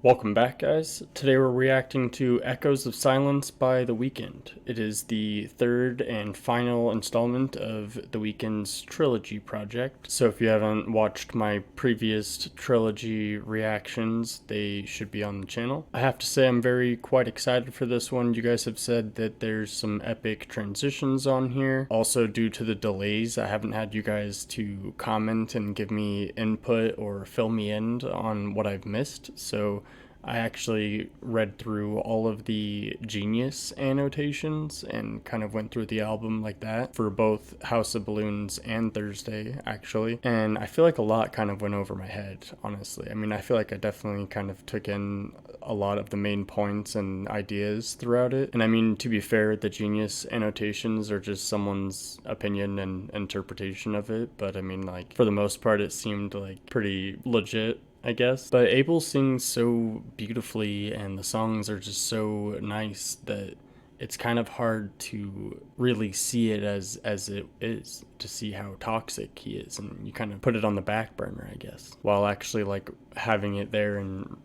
Welcome back, guys. Today we're reacting to Echoes of Silence by The Weeknd. It is the third and final installment of The Weeknd's Trilogy project. So if you haven't watched my previous Trilogy reactions, they should be on the channel. I have to say I'm quite excited for this one. You guys have said that there's some epic transitions on here. Also, due to the delays, I haven't had you guys to comment and give me input or fill me in on what I've missed. So I actually read through all of the Genius annotations and kind of went through the album like that for both House of Balloons and Thursday, actually. And I feel like a lot kind of went over my head, honestly. I mean, I feel like I definitely kind of took in a lot of the main points and ideas throughout it. And I mean, to be fair, the Genius annotations are just someone's opinion and interpretation of it. But I mean, like, for the most part, it seemed like pretty legit, I guess. But Abel sings so beautifully and the songs are just so nice that it's kind of hard to really see it as it is, to see how toxic he is, and you kind of put it on the back burner, I guess, while actually like having it there and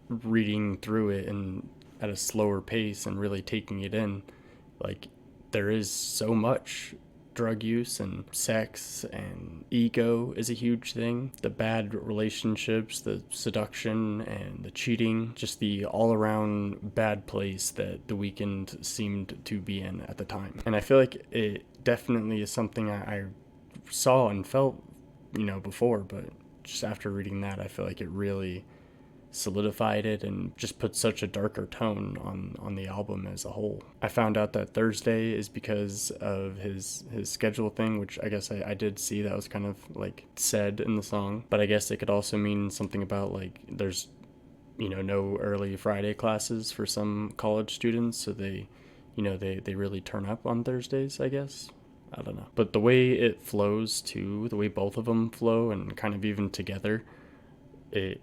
reading through it and at a slower pace and really taking it in. Like, there is so much drug use and sex and ego is a huge thing. The bad relationships, the seduction and the cheating, just the all-around bad place that The Weeknd seemed to be in at the time. And I feel like it definitely is something I saw and felt, before, but just after reading that, I feel like it really solidified it and just put such a darker tone on the album as a whole. I found out that Thursday is because of his schedule thing, which I guess I did see that was kind of like said in the song, but I guess it could also mean something about like there's no early Friday classes for some college students, so they really turn up on Thursdays, I guess. I don't know. But the way it flows too, the way both of them flow and kind of even together, it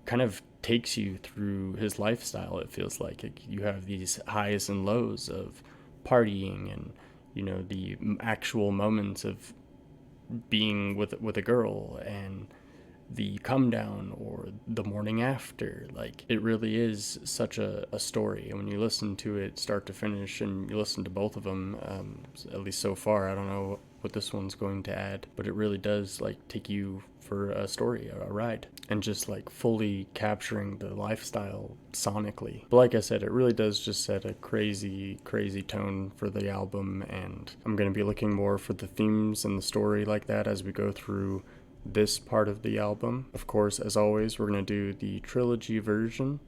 kind of takes you through his lifestyle. It feels like you have these highs and lows of partying and the actual moments of being with a girl and the come down or the morning after. Like, it really is such a story, and when you listen to it start to finish and you listen to both of them, at least so far, I don't know what this one's going to add, but it really does like take you for a story, a ride, and just like fully capturing the lifestyle sonically. But like I said, it really does just set a crazy tone for the album, and I'm going to be looking more for the themes and the story like that as we go through this part of the album. Of course, as always, we're going to do the trilogy version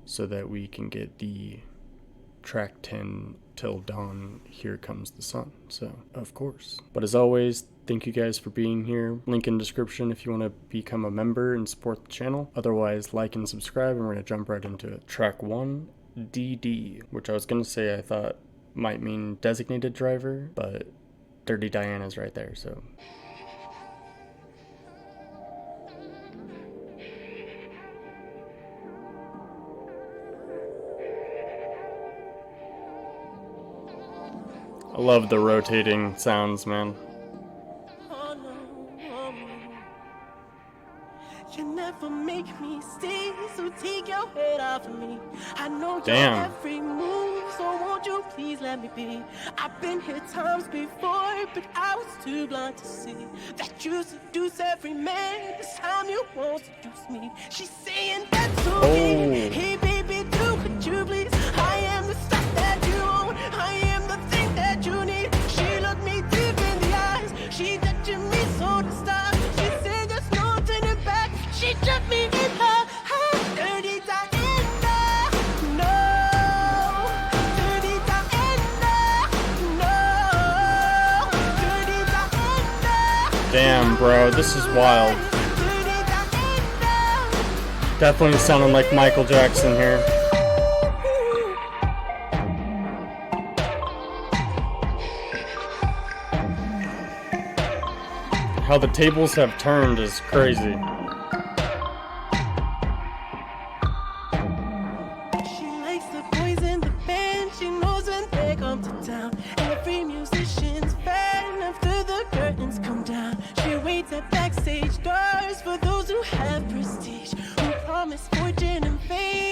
so that we can get the track 10 Till Dawn, Here Comes the Sun. So, of course. But as always, thank you guys for being here. Link in description if you want to become a member and support the channel. Otherwise, like and subscribe, and we're going to jump right into it. Track 1, DD, which I was going to say I thought might mean designated driver, but Dirty Diana's right there, so. I love the rotating sounds, man. You never make me stay, so take your head off of me. I know Damn. your every move, so won't you please let me be? I've been here times before, but I was too blind to see that you seduce every man. This time you won't seduce me. She's saying that's okay. Hey baby, do could you please? I am the stuff that you own. I am the thing that you need. She looked me deep in the eyes. She touching me so to stop. She said there's no turning back. She took me in her dirty Diana. No, dirty Diana. No, dirty Diana. Damn, bro, this is wild. Definitely sounding like Michael Jackson here. How the tables have turned is crazy. She likes the boys in the band. She knows when they come to town. Every musician's fan after the curtains come down. She waits at backstage doors for those who have prestige, who promise fortune and fame.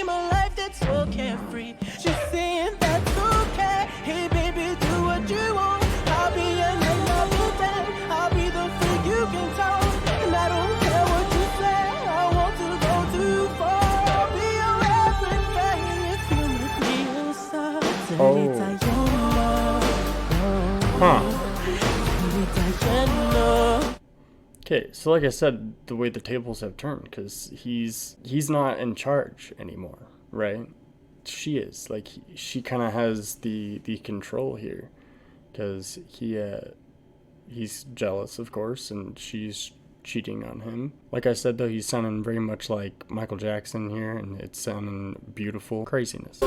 Huh. Okay, so like I said, the way the tables have turned, because he's not in charge anymore, right? She is. Like, she kind of has the control here, because he's jealous, of course, and she's cheating on him. Like I said, though, he's sounding very much like Michael Jackson here, and it's sounding beautiful craziness.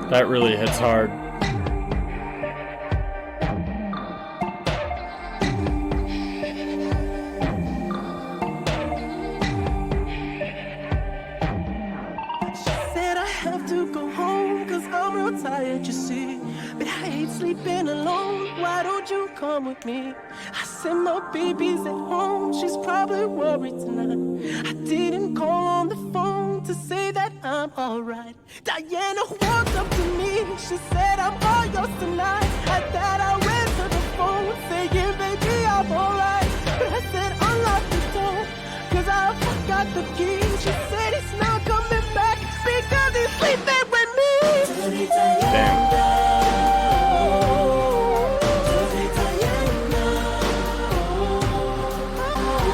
That really hits hard. Tired, you see, but I hate sleeping alone. Why don't you come with me? I said my baby's at home, she's probably worried tonight. I didn't call on the phone to say that I'm alright. Diana walked up to me, she said I'm all yours tonight. At that I went to the phone saying, baby, I'm alright. But I said unlock the door, cause I forgot the key. She said he's not coming back because he's sleeping with me. Damn.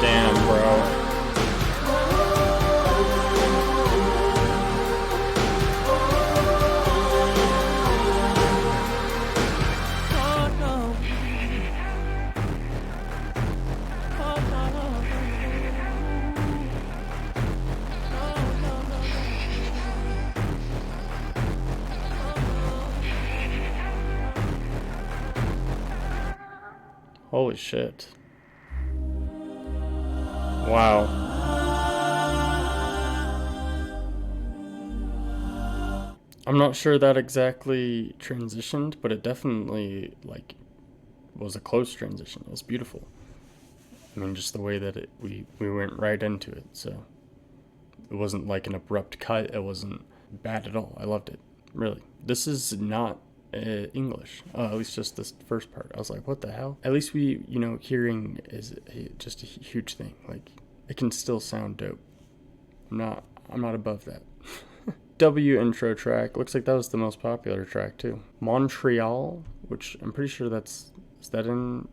Damn, bro. Holy shit. Wow. I'm not sure that exactly transitioned, but it definitely, like, was a close transition. It was beautiful. I mean, just the way that we went right into it, so it wasn't like an abrupt cut. It wasn't bad at all. I loved it, really. This is not English, at least just this first part. I was like, what the hell? At least hearing is just a huge thing. Like, it can still sound dope. I'm not above that. W intro track, looks like that was the most popular track too. Montreal, which I'm pretty sure is that in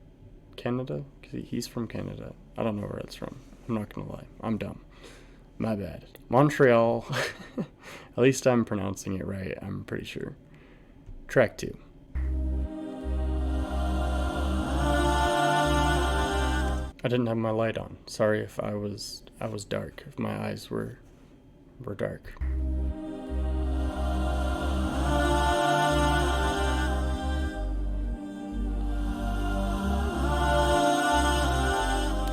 Canada? Because he's from Canada. I don't know where it's from. I'm not gonna lie, I'm dumb. My bad. Montreal. At least I'm pronouncing it right, I'm pretty sure. Track 2. I didn't have my light on. Sorry if I was dark, if my eyes were dark.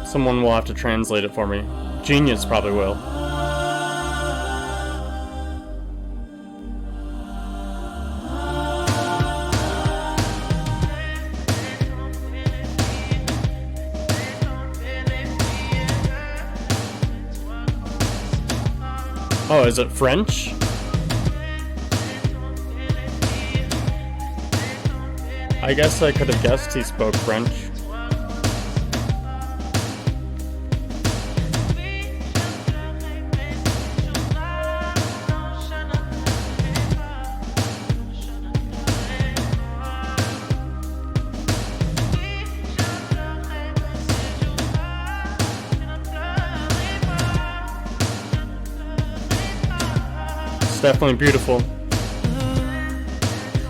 Someone will have to translate it for me. Genius probably will. Oh, is it French? I guess I could have guessed he spoke French. Definitely beautiful.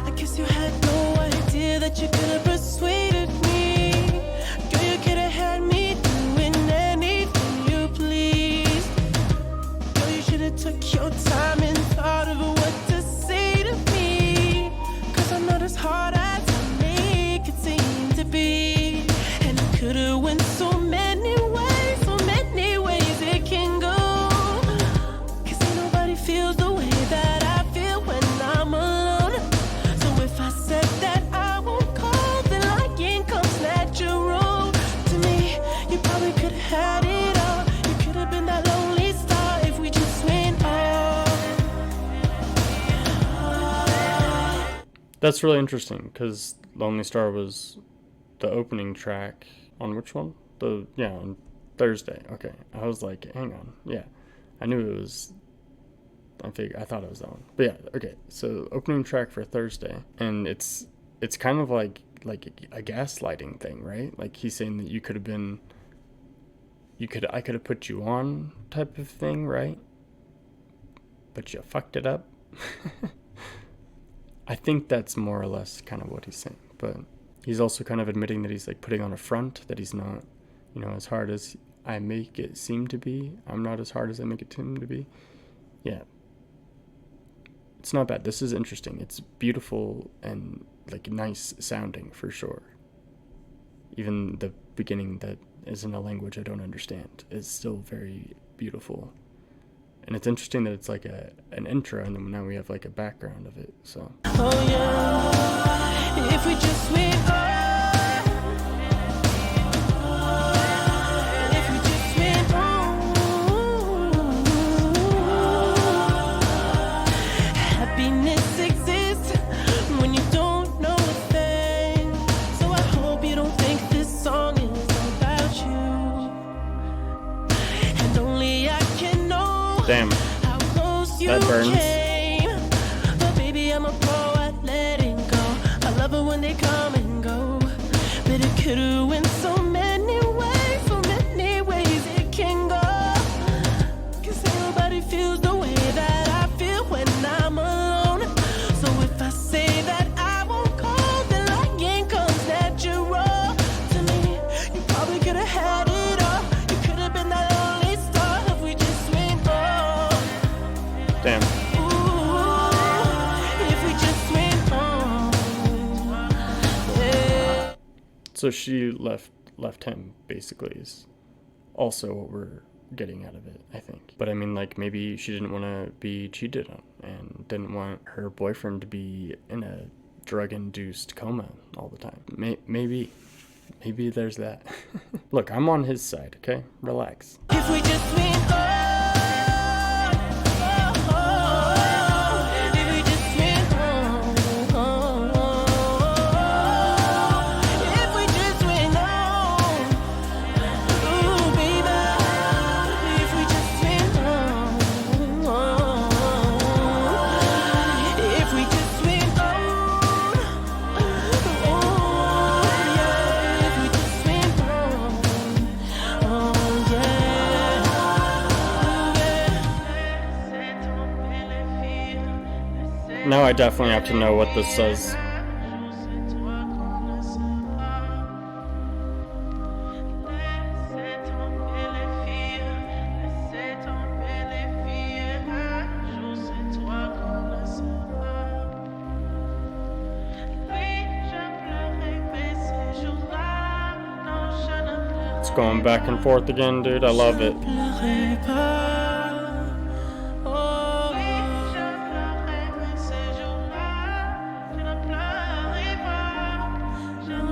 I guess you had no idea that you could have persuaded me. Girl, you could have had me doing anything you please. Girl, you should have took your time and thought of what to say to me. Cause I'm not as hard as I make it seem to be. And it could have went so many ways it can go. Cause ain't nobody feels the way that I feel That's really interesting because Lonely Star was the opening track on which one? On Thursday. Okay. I was like, hang on. Yeah. I knew it was I thought it was that one. But yeah, okay. So opening track for Thursday, and it's kind of like a gaslighting thing, right? Like he's saying that I could have put you on type of thing, right? But you fucked it up. I think that's more or less kind of what he's saying. But he's also kind of admitting that he's like putting on a front, that he's not, as hard as I make it seem to be. I'm not as hard as I make it seem to be. Yeah. It's not bad. This is interesting. It's beautiful and like nice sounding for sure. Even the beginning that is in a language I don't understand is still very beautiful. And it's interesting that it's like an intro, and then now we have like a background of it. So. Oh yeah, if we just went if we just went happiness exists when you don't know a thing. So I hope you don't think this song is about you, and only I can know. Damn. How close you That burns. came. But baby, I'm a pro at letting go. I love it when they come and go. But it could have went so many ways it can go. 'Cause nobody feels the way that I feel when I'm alone. So if I say that I won't call, then lying comes natural to me. You probably could have had it all. You could have been that lonely star if we just went on. Damn. Ooh, if we just went on. Yeah. So she left him, basically, is also what we're getting out of it, I think. But I mean, like, maybe she didn't want to be cheated on and didn't want her boyfriend to be in a drug-induced coma all the time. Maybe there's that. Look, I'm on his side, okay? Relax. If we just went on. If we just went on. If we just went on. Ooh, baby. If we just went on. If we just went on. Oh, yeah. If we just went on. Oh, yeah. Now I definitely have to know what this says. It's going back and forth again, dude. I love it. Pleurez pas. Oh,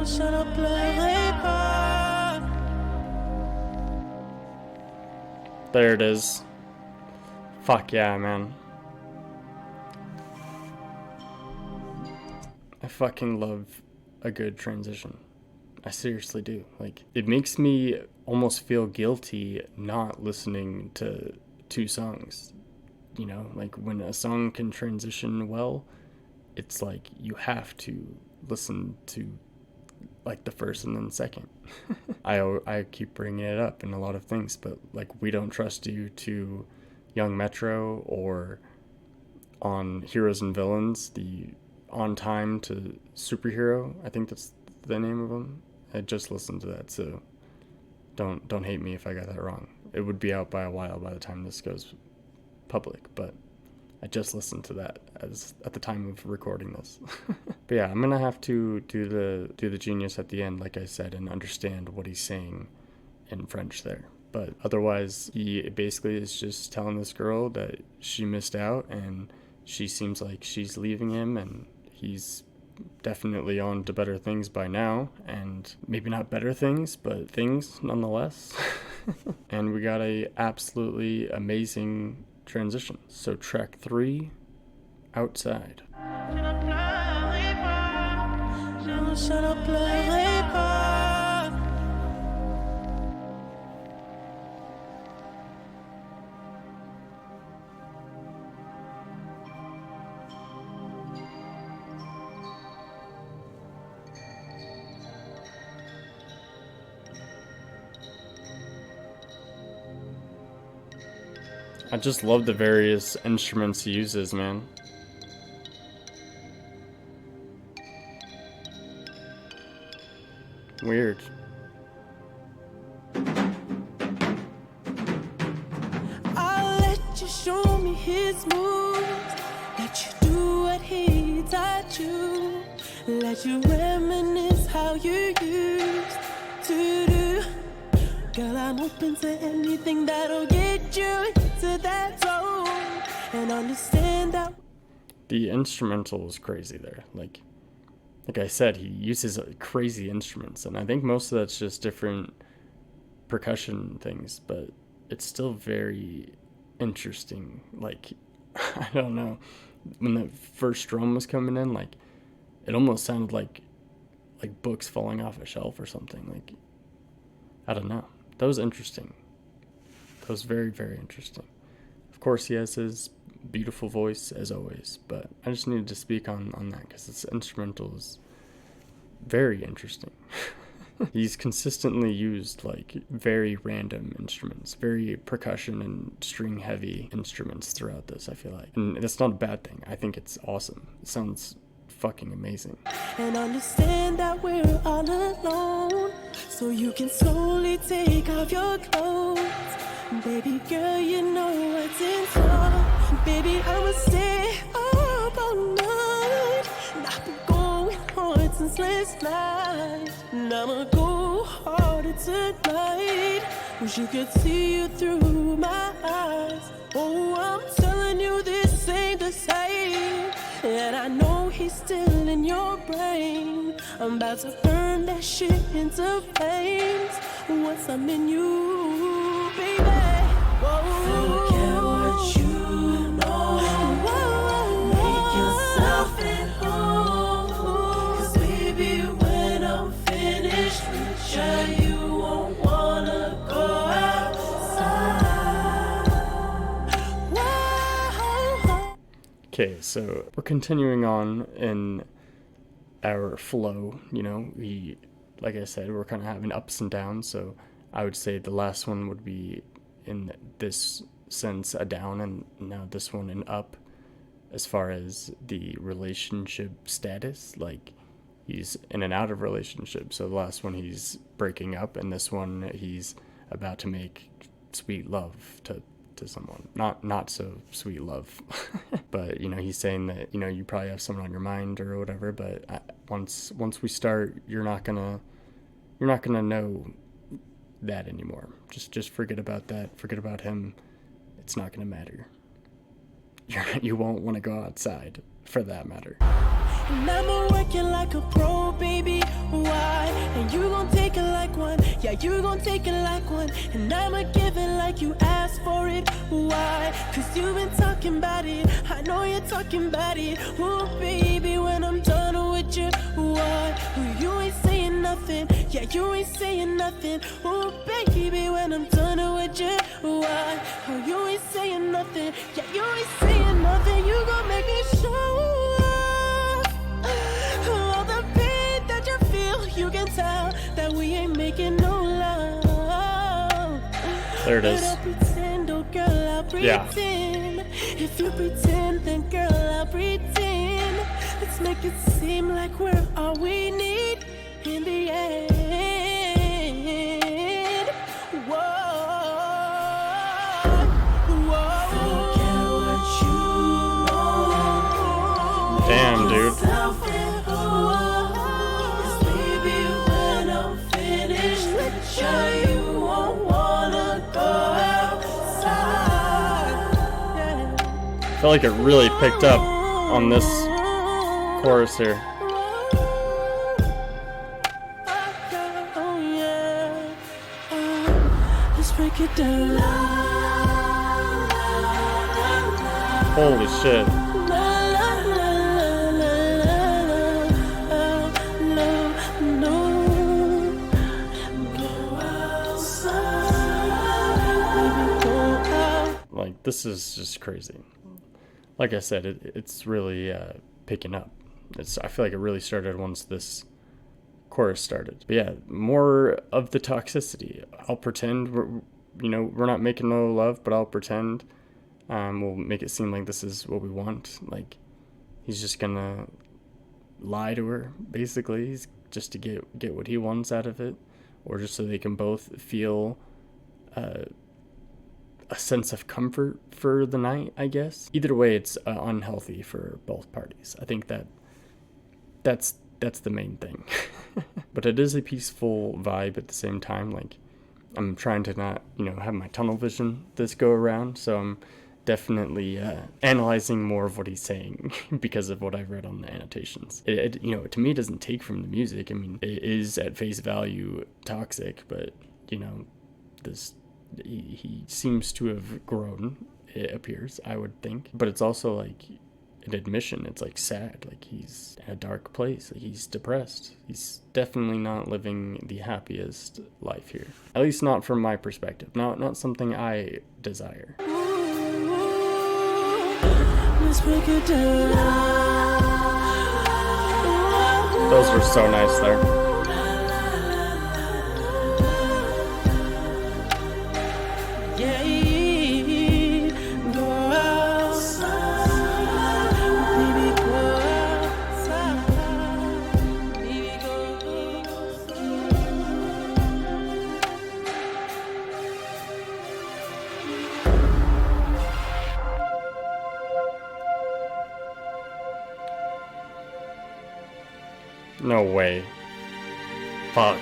je ne pleurerai pas. There it is. Fuck yeah, man. I fucking love a good transition. I seriously do. Like, it makes me almost feel guilty not listening to two songs. Like when a song can transition well, it's like you have to listen to like the first and then second. I keep bringing it up in a lot of things, but like We Don't Trust You to Young Metro, or on Heroes and Villains, the On Time to Superhero, I think that's the name of them. I just listened to that, so don't hate me if I got that wrong. It would be out by a while by the time this goes public, but I just listened to that at the time of recording this. But yeah, I'm gonna have to do the genius at the end, like I said, and understand what he's saying in French there. But otherwise, he basically is just telling this girl that she missed out, and she seems like she's leaving him, and he's definitely on to better things by now, and maybe not better things, but things nonetheless. And we got a absolutely amazing transition. So track 3, Outside. Je ne pleurerai pas. je n'en pleurerai pas. I just love the various instruments he uses, man. Weird. I'll let you show me his moves. Let you do what he taught you. Let you reminisce how you used to do. Girl, I'm open to anything that'll get you into that zone and understand that. The instrumental is crazy there. Like I said, he uses crazy instruments, and I think most of that's just different percussion things, but it's still very interesting. Like, I don't know, when the first drum was coming in, like, it almost sounded like books falling off a shelf or something. Like, I don't know. That was interesting. That was very, very interesting. Of course, he has his beautiful voice as always, but I just needed to speak on that because this instrumental is very interesting. He's consistently used like very random instruments, very percussion and string heavy instruments throughout this, I feel like. And that's not a bad thing. I think it's awesome. It sounds fucking amazing. And understand that we're all alone, so you can slowly take off your clothes. Baby girl, you know what's in store. Baby, I'ma stay up all night. And I've been going hard since last night. And I'ma go harder tonight. Wish you could see you through my eyes. Oh, I'm telling you this ain't the same. And I know he's still in your brain. I'm about to burn that shit into flames once I'm in you, baby. Whoa. Forget what you know. Whoa. Make yourself at home. 'Cause baby, when I'm finished with you, you won't wanna go outside. Whoa. Okay, so we're continuing on in our flow, you know. Like I said, we're kind of having ups and downs, so I would say the last one would be, in this sense, a down, and now this one an up as far as the relationship status. Like, he's in and out of relationships. So the last one he's breaking up, and this one he's about to make sweet love to someone. Not so sweet love. But, you know, he's saying that, you know, you probably have someone on your mind or whatever, but once we start, you're not gonna know that anymore. Just forget about that. Forget about him. It's not gonna matter. You won't want to go outside, for that matter. And I'm working like a pro, baby. Why? And you gon' take it like one. Yeah, you gon' take it like one. And I'ma give it like you asked for it. Why? 'Cause you've been talking about it. I know you're talking about it. Oh, baby, when I'm done with you, why? You ain't saying nothing. Yeah, you ain't saying nothing. Oh, baby, when I'm done with you, why? Oh, you ain't saying nothing. Yeah, you ain't saying nothing. You gon' make me show. All the pain that you feel, you can tell that we ain't making no love. There it is. But I'll pretend, oh girl, I'll pretend. Yeah. If you pretend, then girl, I'll pretend. Let's make it seem like we're all we need in the end. Whoa. Whoa. Forget what you know. Damn, dude. You won't wanna go outside. I feel like it really picked up on this chorus here. Let's break it down. Holy shit. this is just crazy. Like I said, it's really picking up. I feel like it really started once this chorus started. But yeah, more of the toxicity. I'll pretend we're not making no love, but I'll pretend. We'll make it seem like this is what we want. Like, he's just gonna lie to her, basically. He's just to get what he wants out of it, or just so they can both feel a sense of comfort for the night, I guess. Either way, it's unhealthy for both parties. I think that's the main thing. But it is a peaceful vibe at the same time. Like, I'm trying to not, have my tunnel vision this go around, so I'm definitely analyzing more of what he's saying because of what I've read on the annotations. To me, it doesn't take from the music. I mean, it is at face value toxic, but this he seems to have grown. It appears, I would think, but it's also like an admission. It's like sad. Like, he's in a dark place. Like, he's depressed. He's definitely not living the happiest life here. At least not from my perspective. Not something I desire. Let's break it down. Those were so nice there. Yeah, go outside, baby, go outside, baby, go No way. Fuck.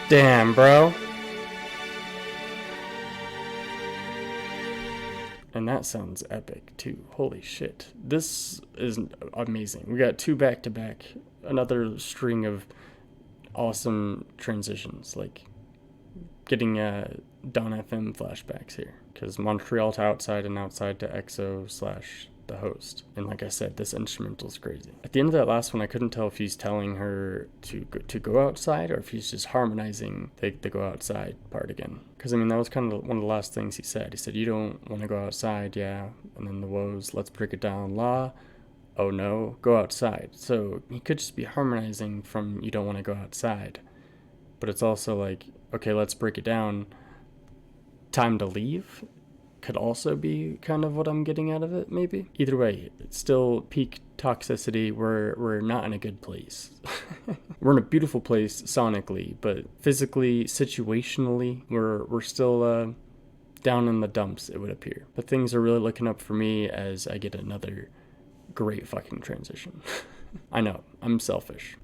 Damn, bro. And that sounds epic too. Holy shit. This is amazing. We got 2 back-to-back. Another string of awesome transitions. Like, getting Dawn FM flashbacks here. Because Montreal to outside and outside to EXO / the host. And like I said, this instrumental's crazy. At the end of that last one, I couldn't tell if he's telling her to go outside, or if he's just harmonizing the go outside part again. Because that was kind of one of the last things he said. He said, you don't want to go outside, yeah. And then the woes, let's break it down, la. Oh no, go outside. So he could just be harmonizing from you don't want to go outside. But it's also like, okay, let's break it down. Time to leave could also be kind of what I'm getting out of it, maybe. Either way, it's still peak toxicity. We're not in a good place. We're in a beautiful place sonically, but physically, situationally, we're still down in the dumps, it would appear. But things are really looking up for me as I get another great fucking transition. I know, I'm selfish.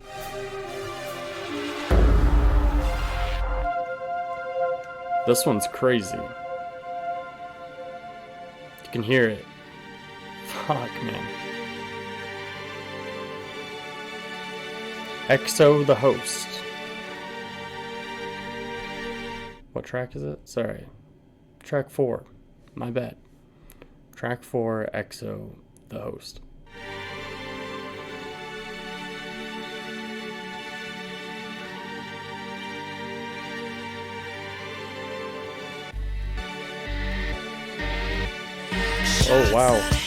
This one's crazy. You can hear it. Fuck, man. EXO the host. What track is it? Sorry. Track 4. My bad. Track 4, EXO the host. Oh, wow.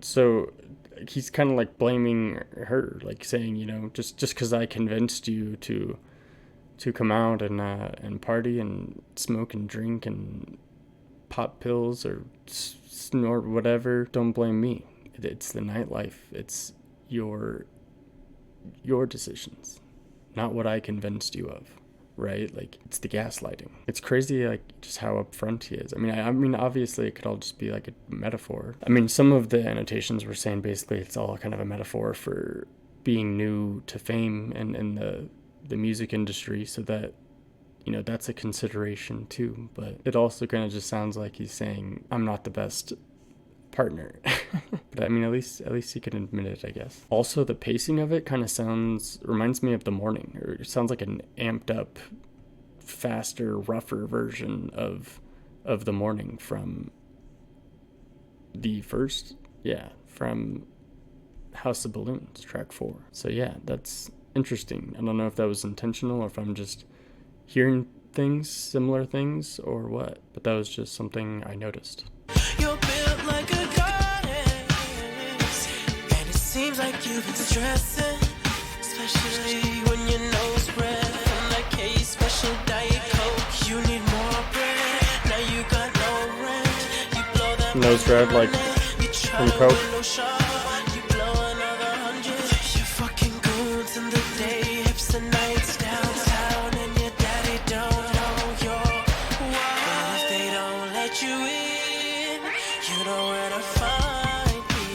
So he's kind of like blaming her, like saying, just because I convinced you to come out and party and smoke and drink and pop pills or snort whatever, don't blame me. It's the nightlife. It's your decisions, not what I convinced you of. Right? Like, it's the gaslighting. It's crazy, like, just how upfront he is. I mean, obviously it could all just be like a metaphor. I mean, some of the annotations were saying basically it's all kind of a metaphor for being new to fame and in the the music industry, so that, you know, that's a consideration too. But it also kind of just sounds like he's saying, I'm not the best partner. But I mean, at least he can admit it, I guess. Also, the pacing of it kind of reminds me of The Morning, or it sounds like an amped up, faster, rougher version of The Morning from from House of Balloons, track 4. So yeah, that's interesting. I don't know if that was intentional or if I'm just hearing similar things, or what, but that was just something I noticed. You're built like a goddess, and it seems like you've been stressing, especially when your nose red from that case special diet coke. You need more bread. Now you got no rent. You blow that nose red like from coke. You blow another 100. You fucking goons in the day, hips and nights downtown, and your daddy don't know your why. If they don't let you in, you know where to find me.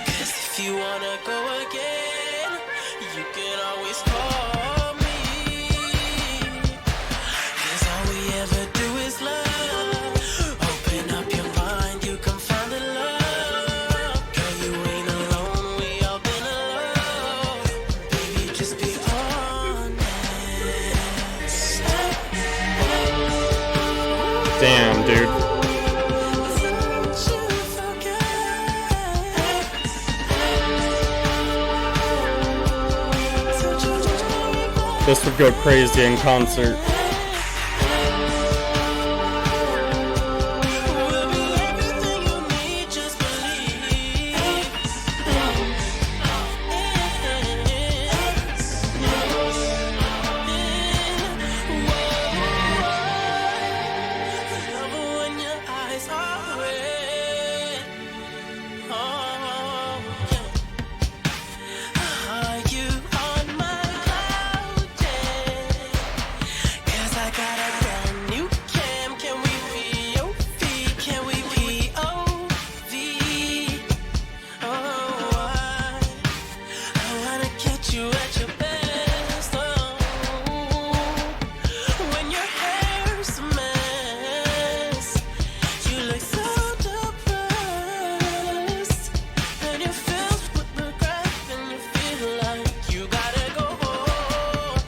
'Cause if you wanna go again, you can always call me. 'Cause all we ever do is love. Open up your mind, you can find the love. Girl, you ain't alone, we all been alone. Baby, just be honest. Damn, dude. This would go crazy in concert. We'll be everything you need, just believe. Love when your eyes are red. Oh, yeah. Are you on my cloud? 'Cause I got a brand new cam. Can we POV? Can we POV? Oh, I wanna catch you at your best. Oh, when your hair's a mess, you look so depressed, and you're filled with regret, and you feel like you gotta go home.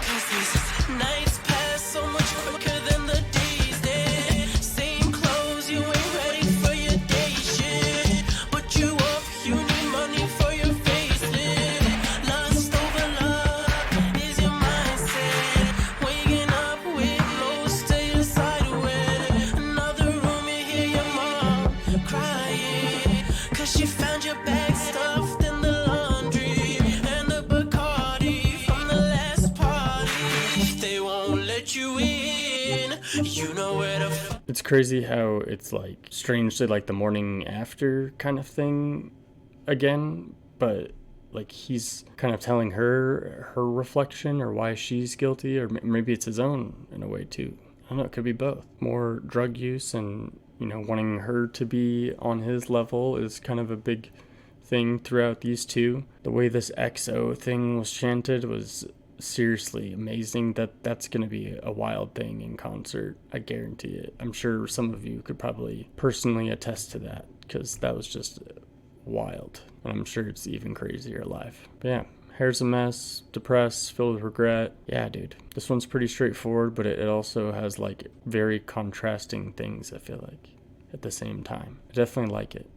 'Cause these nights pass so much quicker than the days did. Same clothes, you ain't ready for your day shit. But you up, you need money for your facelift. Lust over love is your mindset. Waking up with most of your side with another room, you hear your mom crying. 'Cause she found your bag stuffed in the laundry, and the Bacardi from the last party. If they won't let you in, you know where to It's crazy how it's like strangely like the morning after kind of thing again, but like he's kind of telling her reflection or why she's guilty, or maybe it's his own in a way too. I don't know, it could be both. More drug use and, you know, wanting her to be on his level is kind of a big thing throughout these two. The way this XO thing was chanted was seriously amazing. That's going to be a wild thing in concert. I guarantee it. I'm sure some of you could probably personally attest to that, because that was just wild. And I'm sure it's even crazier live. But yeah, hair's a mess, depressed, filled with regret. Yeah, dude. This one's pretty straightforward, but it also has like very contrasting things, I feel like, at the same time. I definitely like it.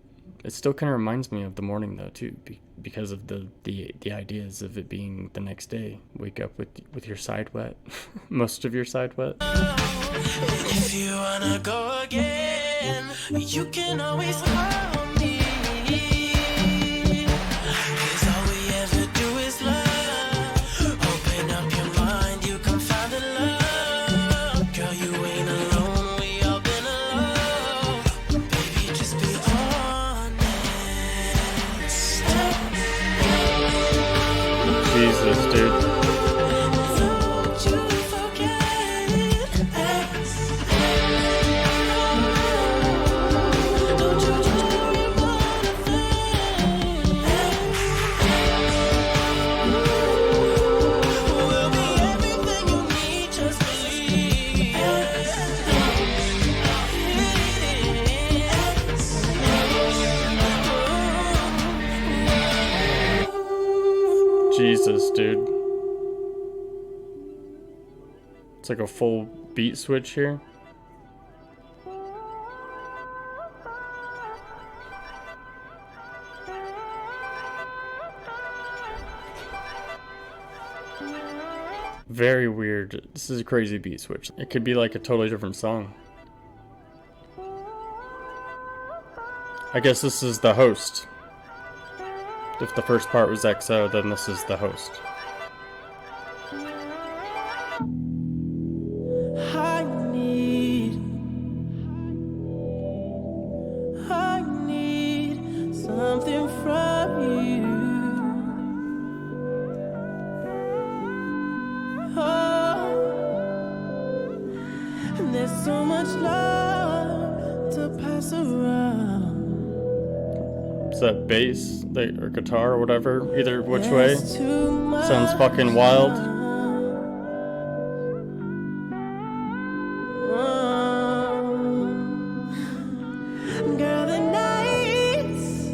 It still kind of reminds me of The Morning though too, because of the ideas of it being the next day. Wake up with your side wet, most of your side wet. If you wanna go again, you can always call me. 'Cause all we ever do is love. Open up your mind, you can find the love. Girl, you ain't alone, we all been alone. Baby, just be honest. Jesus, dude. Don't you forget it. Don't you It's like a full beat switch here. Very weird. This is a crazy beat switch. It could be like a totally different song. I guess this is the host. If the first part was XO, then this is the host. I need something from you. And there's so much love to pass around. Is that bass or guitar or whatever? Either which way. Sounds fucking wild. Girl, the night's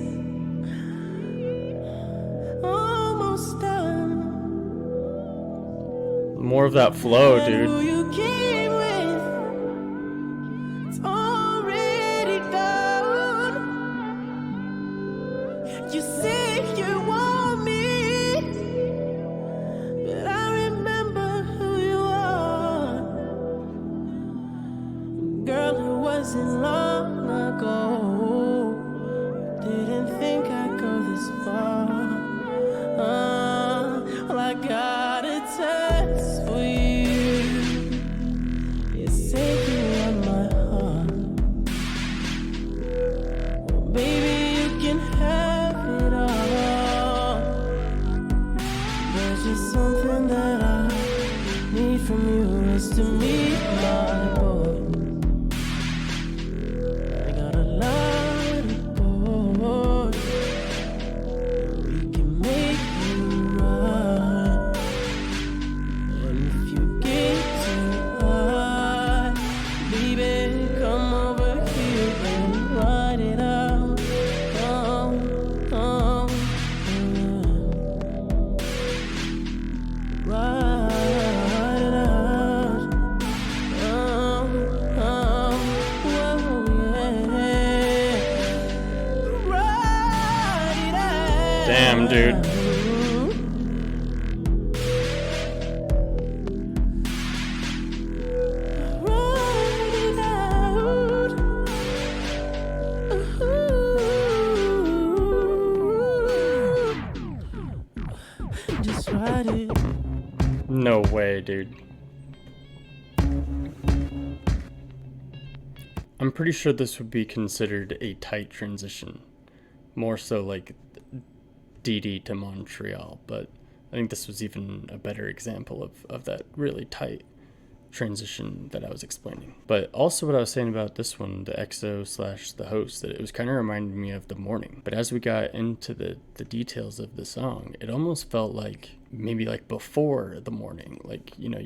almost done. More of that flow, dude. Who you came with, it's already done. You say you want me, but I remember who you are. Girl, it wasn't long ago. Didn't think I'd go this far. Well, I got a test for you. You say you want my heart. Well, baby, you can have it all. There's just something that I need from you is to meet my boy. I got a lot of boys. We can make you right. And if you get too high, baby, come over here and ride it out. Ride it out. Ride it out. Damn, dude. Ride it out. Just ride it. No way, dude. I'm pretty sure this would be considered a tight transition. More so like DD to Montreal, but I think this was even a better example of that really tight transition that I was explaining. But also what I was saying about this one, the XO / the host, that it was kind of reminding me of The Morning. But as we got into the details of the song, it almost felt like maybe like before The Morning. Like, you know,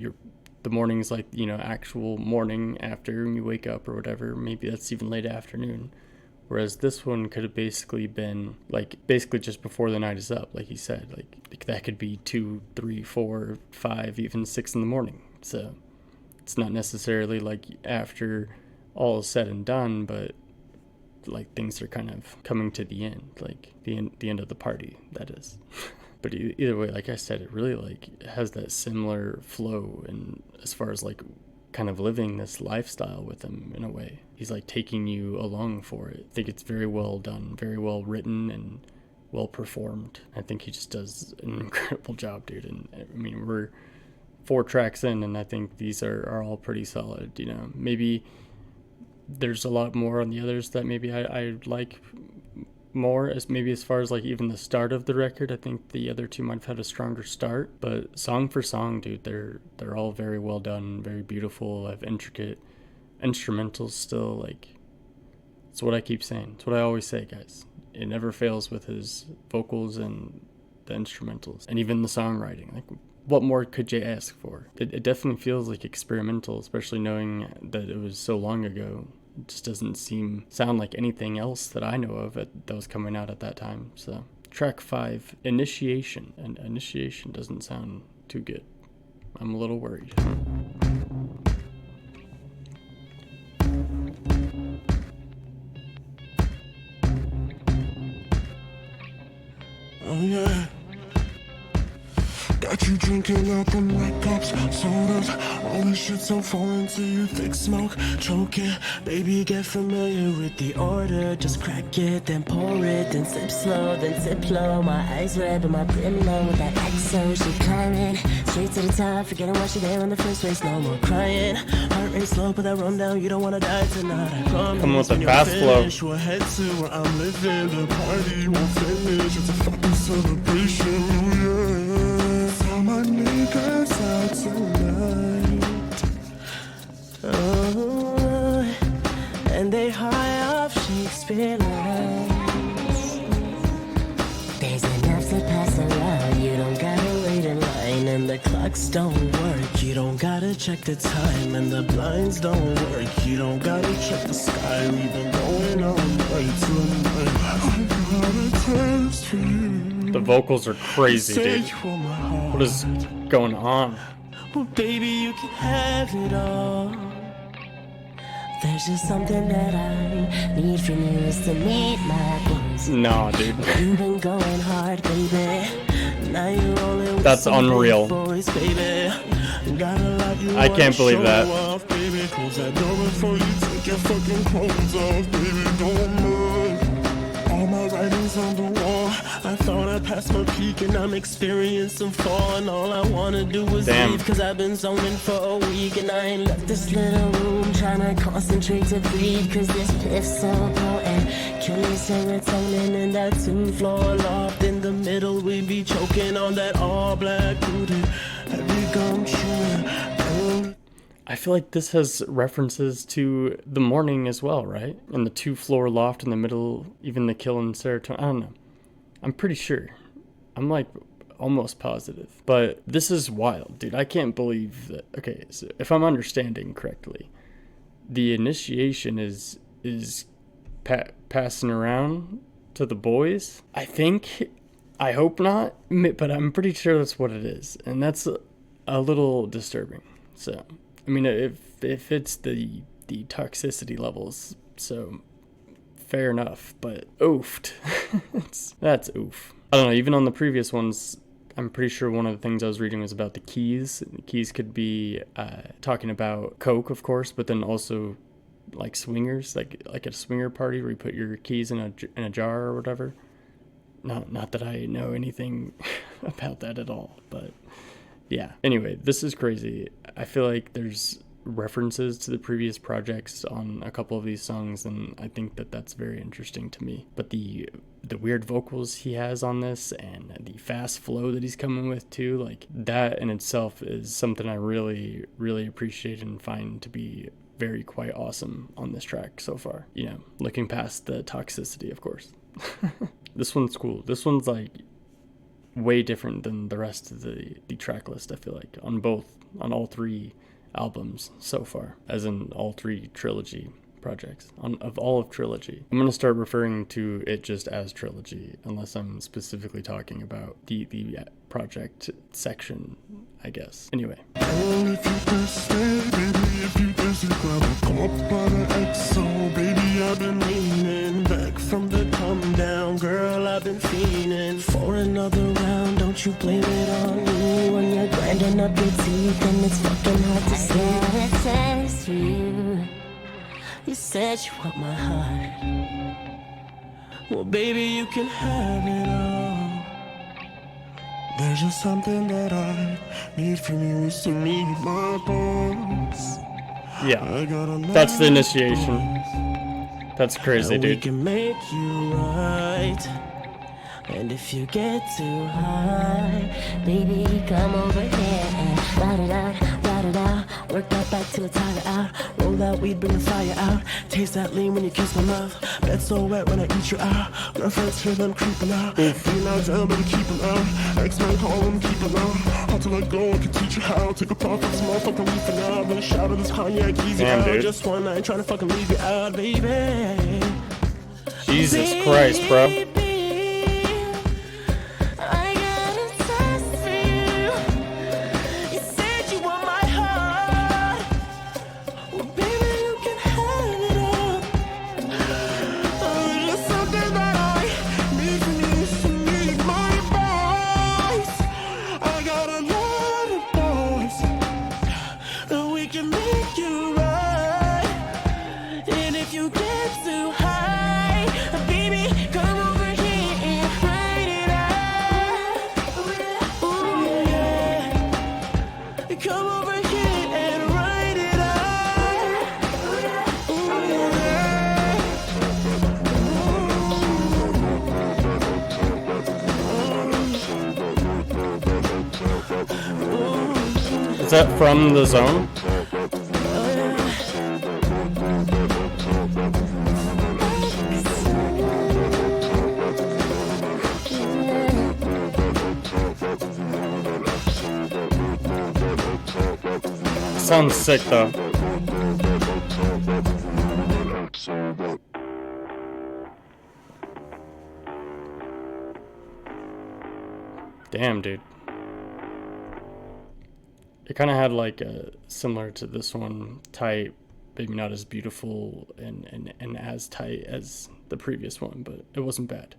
the morning's like, you know, actual morning after you wake up or whatever. Maybe that's even late afternoon. Whereas this one could have basically been like basically just before the night is up, like he said. Like that could be 2, 3, 4, 5, even 6 in the morning. So it's not necessarily like after all is said and done, but like things are kind of coming to the end, like the end of the party, that is. But either way, like I said, it really like has that similar flow, and as far as like kind of living this lifestyle with him in a way. He's like taking you along for it. I think it's very well done, very well written, and well performed. I think he just does an incredible job, dude. And I mean, we're 4 tracks in, and I think these are all pretty solid. You know, maybe there's a lot more on the others that maybe I like more, as far as like even the start of the record. I think the other 2 might have had a stronger start, but song for song, dude, they're all very well done, very beautiful, have intricate instrumentals still. Like, it's what I keep saying, it's what I always say, guys. It never fails with his vocals and the instrumentals and even the songwriting. Like, what more could you ask for? It definitely feels like experimental, especially knowing that it was so long ago. It just doesn't sound like anything else that I know of that was coming out at that time. So track 5, Initiation. And Initiation doesn't sound too good. I'm a little worried. Oh yeah. Got you drinking out the red cups, sodas. All this shit's so foreign to you, thick smoke, choke it. Baby, get familiar with the order. Just crack it, then pour it, then sip slow, then sip low. My eyes red, but my brim low with that XO. She climbing straight to the top, forgetting why she there in the first place. No more crying. Heart rate slow, put that rum down. You don't wanna die tonight. I promise. Come with the fast flow. We'll head to where I'm living. The party won't finish. It's a fucking celebration. Yeah. All my niggas out tonight. Oh, and they high off Shakespeare lines. There's enough to pass around. You don't gotta wait in line, and the clocks don't work. You don't gotta check the time, and the blinds don't work. You don't gotta check the sky. We've been going all night tonight. I got a taste for you. The vocals are crazy, dude. What is going on? Well, baby, you can have it all. There's just something that I need from you is to meet my goals. Nah, dude. You've been going hard, baby. Now you're rolling with That's some unreal. boys, baby. Got a lot you I can't wanna believe show that. off, baby. Close that door before you take your fucking clothes off, baby. Don't move. All my writings on the wall. I thought I passed my peak and I'm experiencing fall. And all I wanna do is leave, cause I've been zoning for a week. And I ain't left this little room trying to concentrate to breathe. Cause this piff's so potent. Killing serotonin in that 2-floor loft. In the middle we be choking on that all black booty. Heavy gum chewing. I feel like this has references to The Morning as well, right? And the 2-floor loft in the middle, even the killing serotonin. I don't know. I'm pretty sure. I'm like almost positive. But this is wild, dude. I can't believe that. Okay, so if I'm understanding correctly, the initiation is passing around to the boys. I hope not, but I'm pretty sure that's what it is. And that's a little disturbing. So, I mean, if it's the toxicity levels, so fair enough, but oofed. That's oof. I don't know, even on the previous ones, I'm pretty sure one of the things I was reading was about the keys. The keys could be talking about coke, of course, but then also like swingers, like at a swinger party where you put your keys in a jar or whatever. Not that I know anything about that at all, but yeah. Anyway, this is crazy. I feel like there's references to the previous projects on a couple of these songs, and I think that that's very interesting to me. But the weird vocals he has on this and the fast flow that he's coming with too, like that in itself is something I really, really appreciate and find to be very quite awesome on this track so far. You know, looking past the toxicity, of course. This one's cool. This one's like way different than the rest of the track list, I feel like, on all 3 albums so far, as in all 3 Trilogy projects, of all of Trilogy. I'm gonna start referring to it just as Trilogy, unless I'm specifically talking about the project section, I guess. Anyway. If you thirsty, baby, if you thirsty, grab a cup by the XO, baby, I've been leaning back from the come down, girl, I've been fiending for another round. Don't you blame it on me when you're grinding up your teeth and it's fucking hard to see. It says to you, you said you want my heart. Well, baby, you can have it all. There's just something that I need from you is to meet my bones. Yeah, that's the initiation. That's crazy, dude. We can make you right. And if you get too high, baby, come over here and ride it out, work that back till it's tired out. Roll that weed, bring the fire out. Taste that lean when you kiss my mouth. Bed so wet when I eat you out. Girlfriends hear them creeping out. Be now down, better keep them out. Ex-man call them, keep them out. How to let go, I can teach you how. Take a puff of this motherfucker, leave for now. Then a shot of this cognac, easy out. Dude. Just one night, trying to fucking leave you out, baby. Jesus Christ, bro. Come over here and write it out. Is that from The Zone? Sounds sick though. Damn, dude. It kind of had like a similar to this one type, maybe not as beautiful and as tight as the previous one, but it wasn't bad.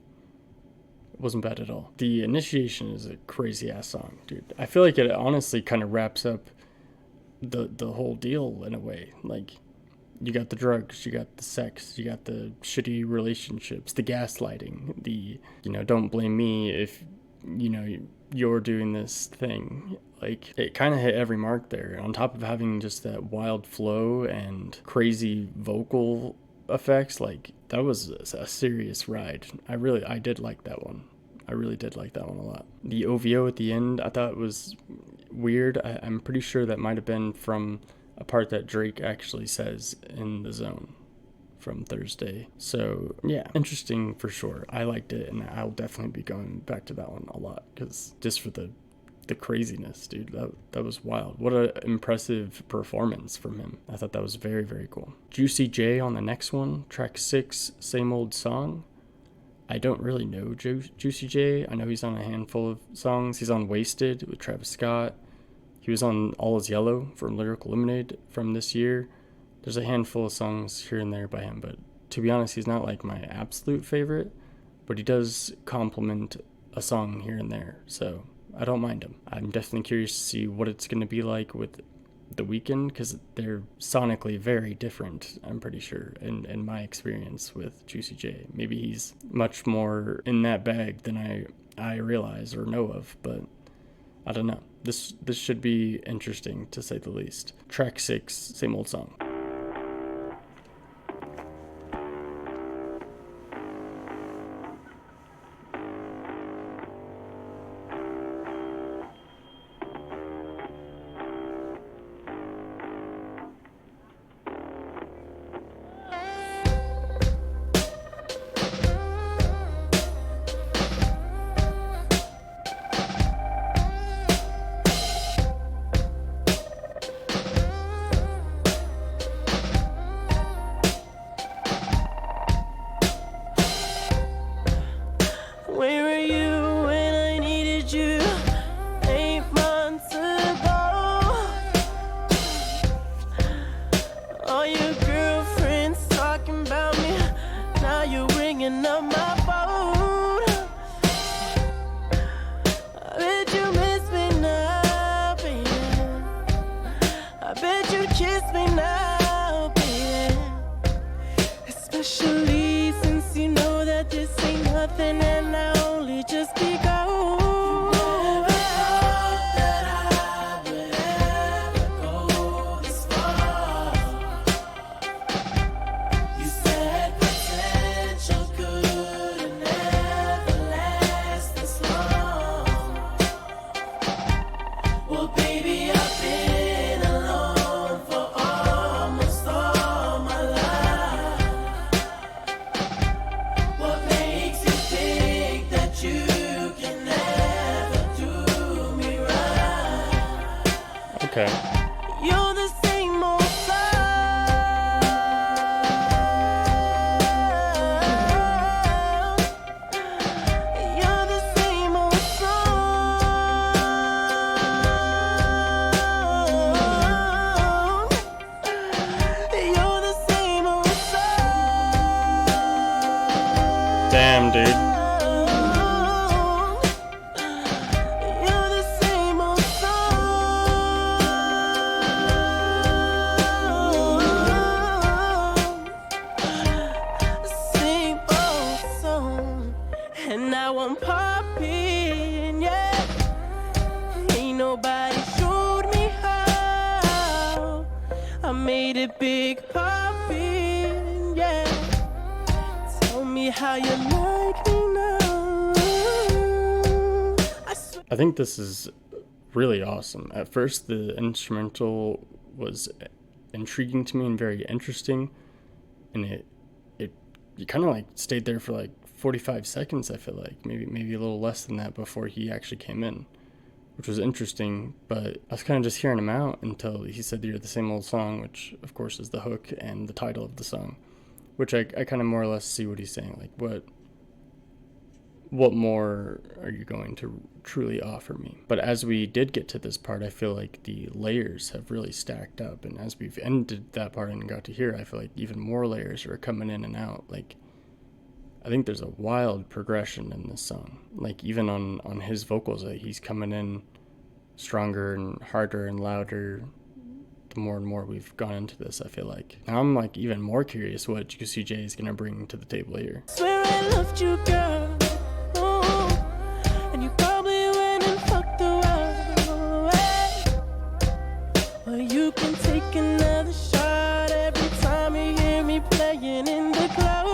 It wasn't bad at all. The Initiation is a crazy ass song, dude. I feel like it honestly kind of wraps up the whole deal in a way. Like, you got the drugs, you got the sex, you got the shitty relationships, the gaslighting, the, don't blame me if, you're doing this thing. Like, it kind of hit every mark there. On top of having just that wild flow and crazy vocal effects, like, that was a serious ride. I did like that one. I really did like that one a lot. The OVO at the end, I thought was weird. I'm pretty sure that might have been from a part that Drake actually says in The Zone from Thursday. So yeah, interesting for sure. I liked it, and I'll definitely be going back to that one a lot, because just for the craziness, dude, that was wild. What an impressive performance from him. I thought that was very, very cool. Juicy J on the next one, track 6, Same Old Song. I don't really know Juicy J. I know he's on a handful of songs. He's on Wasted with Travis Scott. He was on All Is Yellow from Lyrical Lemonade from this year. There's a handful of songs here and there by him, but to be honest, he's not like my absolute favorite, but he does compliment a song here and there, so I don't mind him. I'm definitely curious to see what it's going to be like with The Weeknd, because they're sonically very different, I'm pretty sure, in my experience with Juicy J. Maybe he's much more in that bag than I realize or know of, but I don't know. This should be interesting, to say the least. Track 6, Same Old Song. Where were you when I needed you 8 months ago? All your girlfriends talking about me, now you're ringing up my phone. I bet you miss me now, baby. I bet you kiss me now, baby. Especially since you know that this ain't nothing and I only just begun. Okay. You're the same old song. You're the same old song. You're the same old song. Damn, dude. And now I'm popping, yeah. Ain't nobody showed me how. made it big poppin', yeah. Tell me how you like me now. I think this is really awesome. At first, the instrumental was intriguing to me and very interesting, and it kind of like stayed there for like 45 seconds. I feel like maybe a little less than that before he actually came in, which was interesting. But I was kind of just hearing him out until he said "You're the Same Old Song," which of course is the hook and the title of the song, which I kind of more or less see what he's saying. Like, what more are you going to truly offer me? But as we did get to this part, I feel like the layers have really stacked up. And as we've ended that part and got to here, I feel like even more layers are coming in and out. Like, I think there's a wild progression in this song. Like, even on his vocals, he's coming in stronger and harder and louder the more and more we've gone into this, I feel like. Now I'm like even more curious what Juicy J is going to bring to the table here. Swear I loved you, girl. And you probably went and fucked around. Well, you can take another shot every time you hear me playing in the club.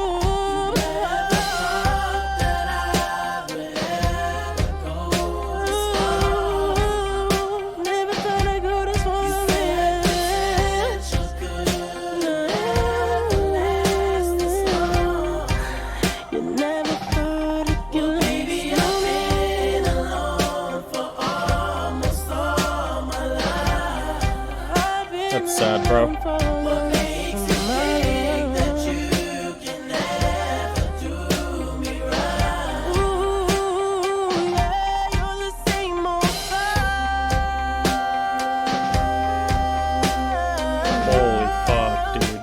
That's sad, bro. Holy fuck, dude.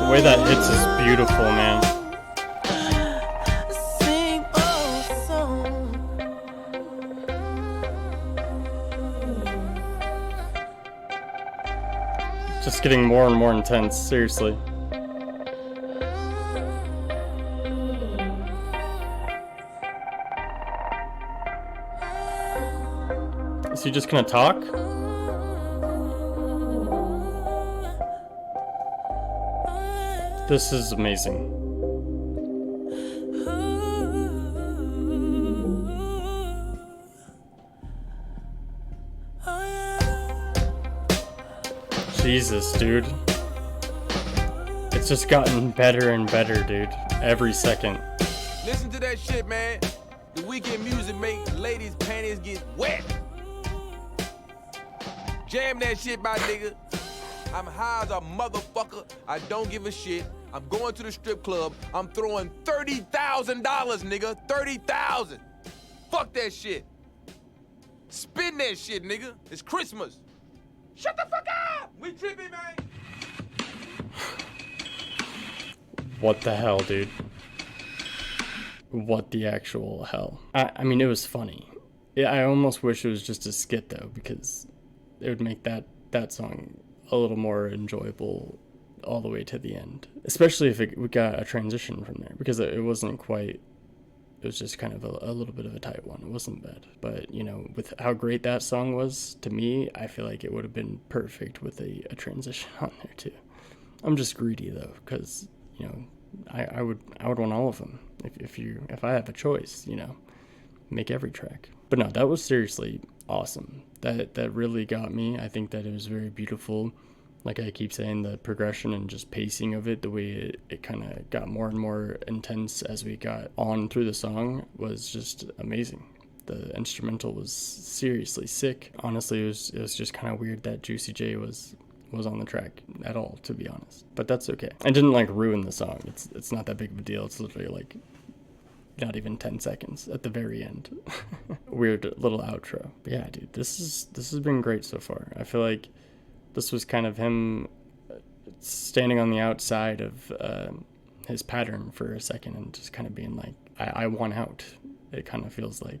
The way that hits is beautiful, man. Just getting more and more intense, seriously. Is he just gonna talk? This is amazing. Jesus, dude. It's just gotten better and better, dude. Every second. Listen to that shit, man. The Weeknd music make ladies' panties get wet. Jam that shit, my nigga. I'm high as a motherfucker. I don't give a shit. I'm going to the strip club. I'm throwing $30,000, nigga. 30,000. Fuck that shit. Spin that shit, nigga. It's Christmas. Shut the fuck up. We tripping, man. What the hell, dude? What the actual hell? I mean, it was funny. I almost wish it was just a skit, though, because it would make that song a little more enjoyable all the way to the end. Especially if we got a transition from there, because it wasn't quite... It was just kind of a little bit of a tight one. It wasn't bad. But, you know, with how great that song was, to me, I feel like it would have been perfect with a transition on there, too. I'm just greedy, though, because, you know, I would want all of them. If I have a choice, you know, make every track. But no, that was seriously awesome. That really got me. I think that it was very beautiful. Like I keep saying, the progression and just pacing of it, the way it kind of got more and more intense as we got on through the song was just amazing. The instrumental was seriously sick. Honestly, it was just kind of weird that Juicy J was on the track at all, to be honest. But that's okay. It didn't like ruin the song. It's not that big of a deal. It's literally like not even 10 seconds at the very end. Weird little outro. But yeah, dude, this has been great so far. I feel like this was kind of him standing on the outside of his pattern for a second and just kind of being like, I want out. It kind of feels like,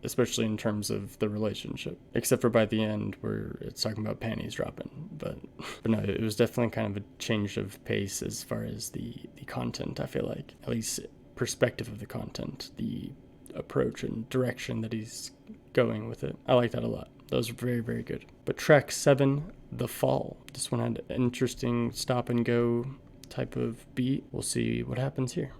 especially in terms of the relationship, except for by the end where it's talking about panties dropping. But no, it was definitely kind of a change of pace as far as the content. I feel like, at least perspective of the content, the approach and direction that he's going with it. I like that a lot. That was very, very good. But track 7, The Fall. This one had an interesting stop and go type of beat. We'll see what happens here.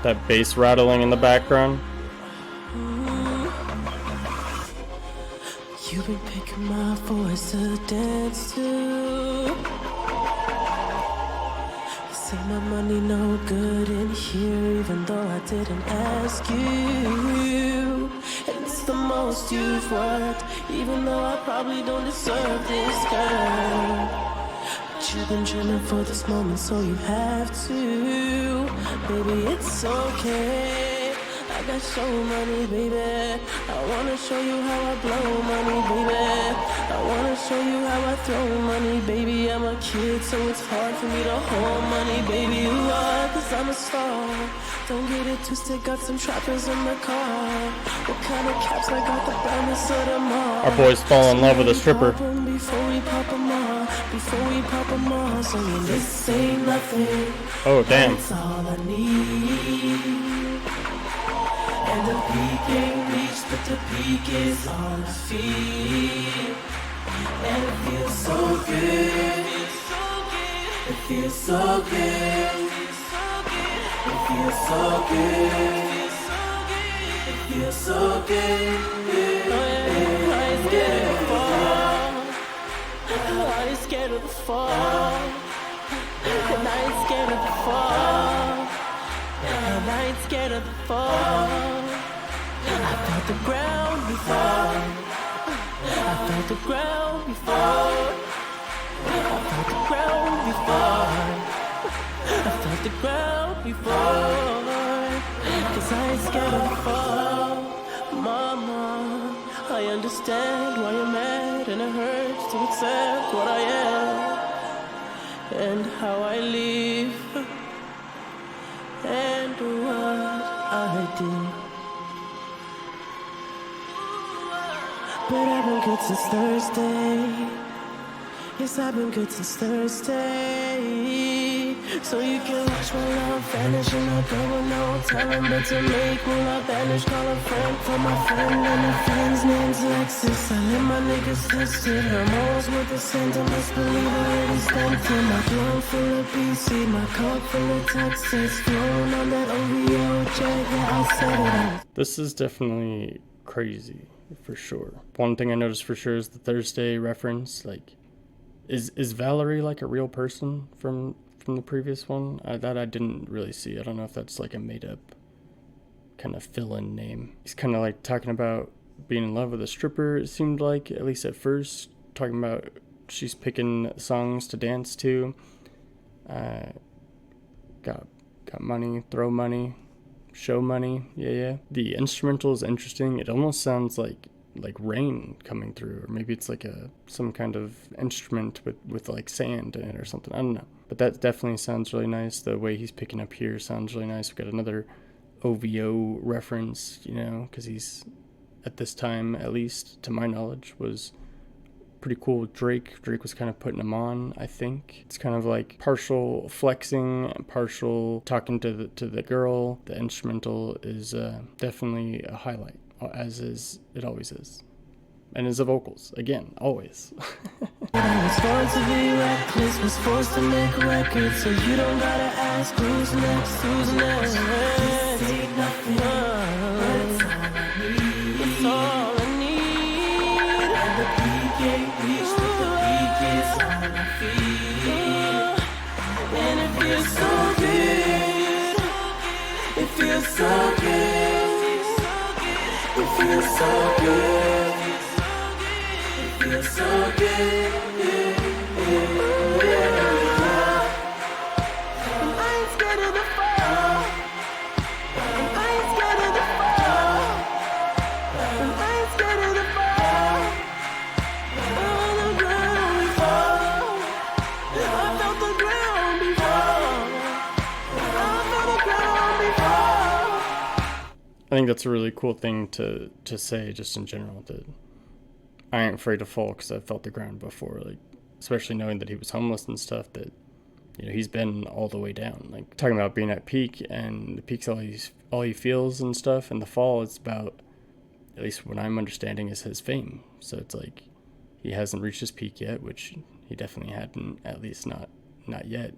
That bass rattling in the background. You've been picking my voice to dance to. You say my money no good in here, even though I didn't ask you. And it's the most you've worked, even though I probably don't deserve this, girl. But you've been dreaming for this moment, so you have to. Baby, it's okay. I got show money, baby. I wanna show you how I blow money, baby. I wanna show you how I throw money, baby. I'm a kid, so it's hard for me to hold money, baby. You are, 'cause I'm a star. Don't get it twisted, got some trappers in the car. What kind of caps? I got the brightness of the mall. Our boys fall in love with a stripper. Before we pop them all, before we pop them all, saying this ain't nothing. Oh, damn. That's all I need. And the peak ain't reached, but the peak is on the feet. And it feels so good. It feels so good. It feels so good. It feels so good. I ain't scared of the fall. I ain't scared of the fall. And I ain't scared of the fall. And I ain't scared of the fall. I felt the ground before. I felt the ground before. I felt the ground before. I felt the ground before. 'Cause I ain't scared of the fall. Mama, I understand why you're mad, and it hurts to accept what I am and how I live and what I did. But I've been good since Thursday. Yes, I've been good since Thursday. So you can watch my love vanish, and I'll go with no time but to make me love vanish. Call a friend for my friend, and my friend's name's Alexis. I let my niggas listed. I'm always with the send. I must believe already stamped in. My blow full of BC, my cup full of Texas. Flown on that OVO jet, yeah, I said it. This is definitely crazy, for sure. One thing I noticed for sure is the Thursday reference. Like, is Valerie like a real person from the previous one? That I didn't really see. I don't know if that's like a made up kind of fill-in name. He's kind of like talking about being in love with a stripper, it seemed like, at least at first. Talking about she's picking songs to dance to. Got money, throw money, show money. Yeah. The instrumental is interesting. It almost sounds like rain coming through, or maybe it's like some kind of instrument with like sand in it or something. I don't know, but that definitely sounds really nice. The way he's picking up here sounds really nice. We've got another OVO reference, because he's, at this time, at least to my knowledge, was pretty cool with Drake. Drake was kind of putting him on, I think. It's kind of like partial flexing, partial talking to the girl. The instrumental is definitely a highlight, as it always is. And is the vocals, again, always. I was born to be reckless, was forced to make records, so you don't gotta ask who's next. This ain't nothing, it's all I need. And the peak ain't reached, but the peak is on my feet. And it feels so good, it feels so good. It feels so good. It feels so good. And I ain't scared of the fall. And I ain't scared of the fall. And I ain't scared of the fall. On the ground we fall. I felt the ground before. I felt the ground before. I think that's a really cool thing to say just in general, that I ain't afraid to fall because I've felt the ground before, like, especially knowing that he was homeless and stuff, that, you know, he's been all the way down, like, talking about being at peak, and the peak's all he feels and stuff, and the fall is about, at least what I'm understanding, is his fame. So it's like he hasn't reached his peak yet, which he definitely hadn't, at least not yet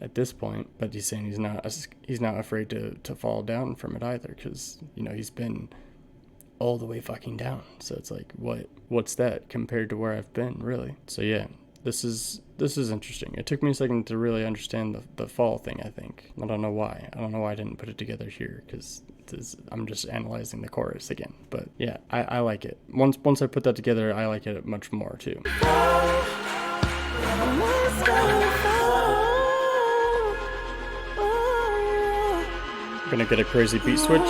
at this point, but he's saying he's not afraid to fall down from it either, because, you know, he's been all the way fucking down. So it's like, what's that compared to where I've been, really? So yeah, this is interesting. It took me a second to really understand the fall thing, I think. I don't know why I didn't put it together here, because I'm just analyzing the chorus again. But yeah, I like it. Once I put that together, I like it much more too. Gonna get a crazy beat switch.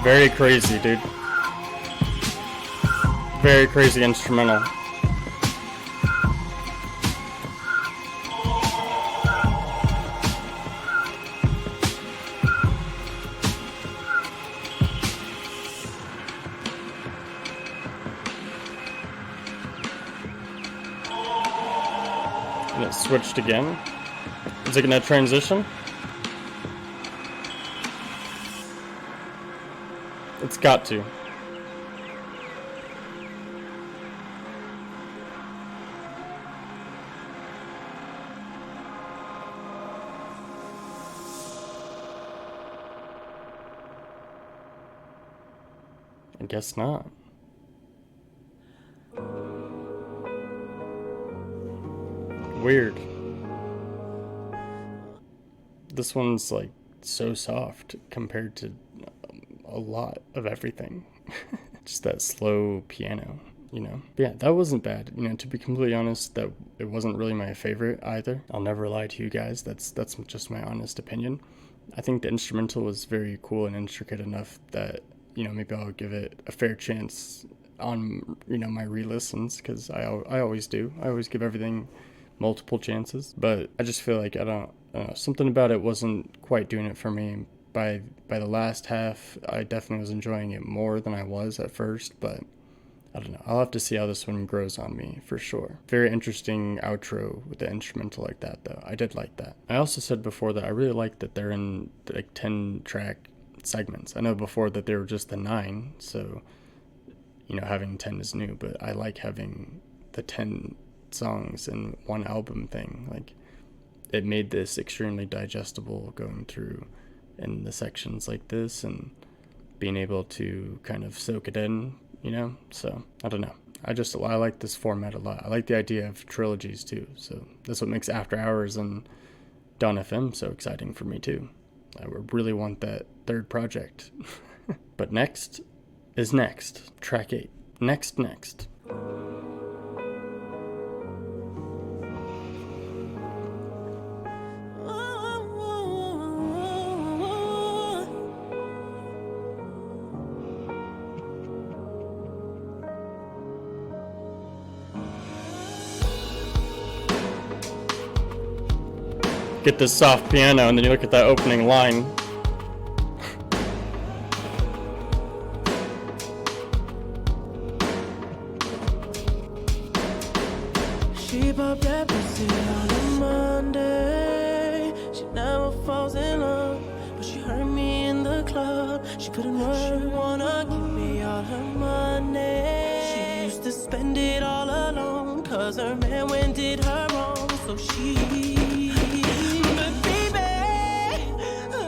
Very crazy, dude. Very crazy instrumental. And it switched again. Is it gonna transition? It's got to. I guess not. Weird. This one's like so soft compared to a lot of everything. Just that slow piano, you know. But yeah, that wasn't bad. You know, to be completely honest, that it wasn't really my favorite either. I'll never lie to you guys. That's just my honest opinion. I think the instrumental was very cool and intricate enough that, you know, maybe I'll give it a fair chance on, you know, my re-listens, because I always do. I always give everything multiple chances. But I just feel like I don't know, something about it wasn't quite doing it for me. By the last half, I definitely was enjoying it more than I was at first, but I don't know. I'll have to see how this one grows on me for sure. Very interesting outro with the instrumental like that, though. I did like that. I also said before that I really like that they're in like 10-track segments. I know before that they were just the 9, so, you know, having 10 is new, but I like having the 10 songs in one album thing. Like, it made this extremely digestible going through in the sections like this and being able to kind of soak it in, you know. So I don't know, I like this format a lot. I like the idea of trilogies too, so that's what makes After Hours and Dawn FM so exciting for me too. I really want that third project. But next is next, track 8. Next. get this soft piano, and then you look at that opening line. She popped that pussy on a Monday. She never falls in love, but she hurt me in the club. She put in work. She wanna give me all her money. She used to spend it all alone, cause her man went did her wrong. So she, but baby,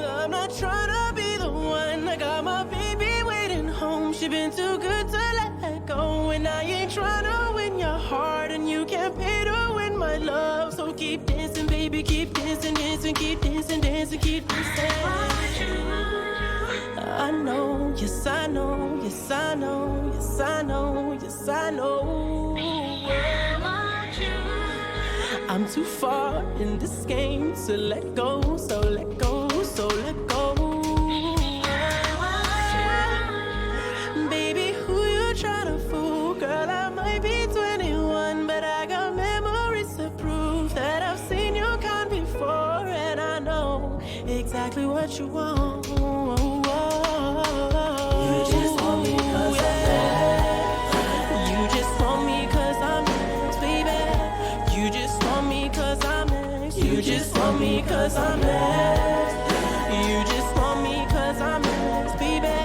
I'm not trying to be the one. I got my baby waiting home. She been too good to let go, and I ain't trying to win your heart, and you can't pay to win my love. So keep dancing, baby, keep dancing, dancing, keep dancing, dancing, keep dancing. I know, yes I know, yes I know, yes I know, yes I know. I'm too far in this game to let go, so let go, so let go. Baby, who you trying to fool? Girl, I might be 21, but I got memories to prove that I've seen your kind before, and I know exactly what you want. You just want me 'cause I'm next. You just want me 'cause I'm next, baby. You just want me 'cause I'm next. You just want me 'cause I'm next. You just want me 'cause I'm next, baby.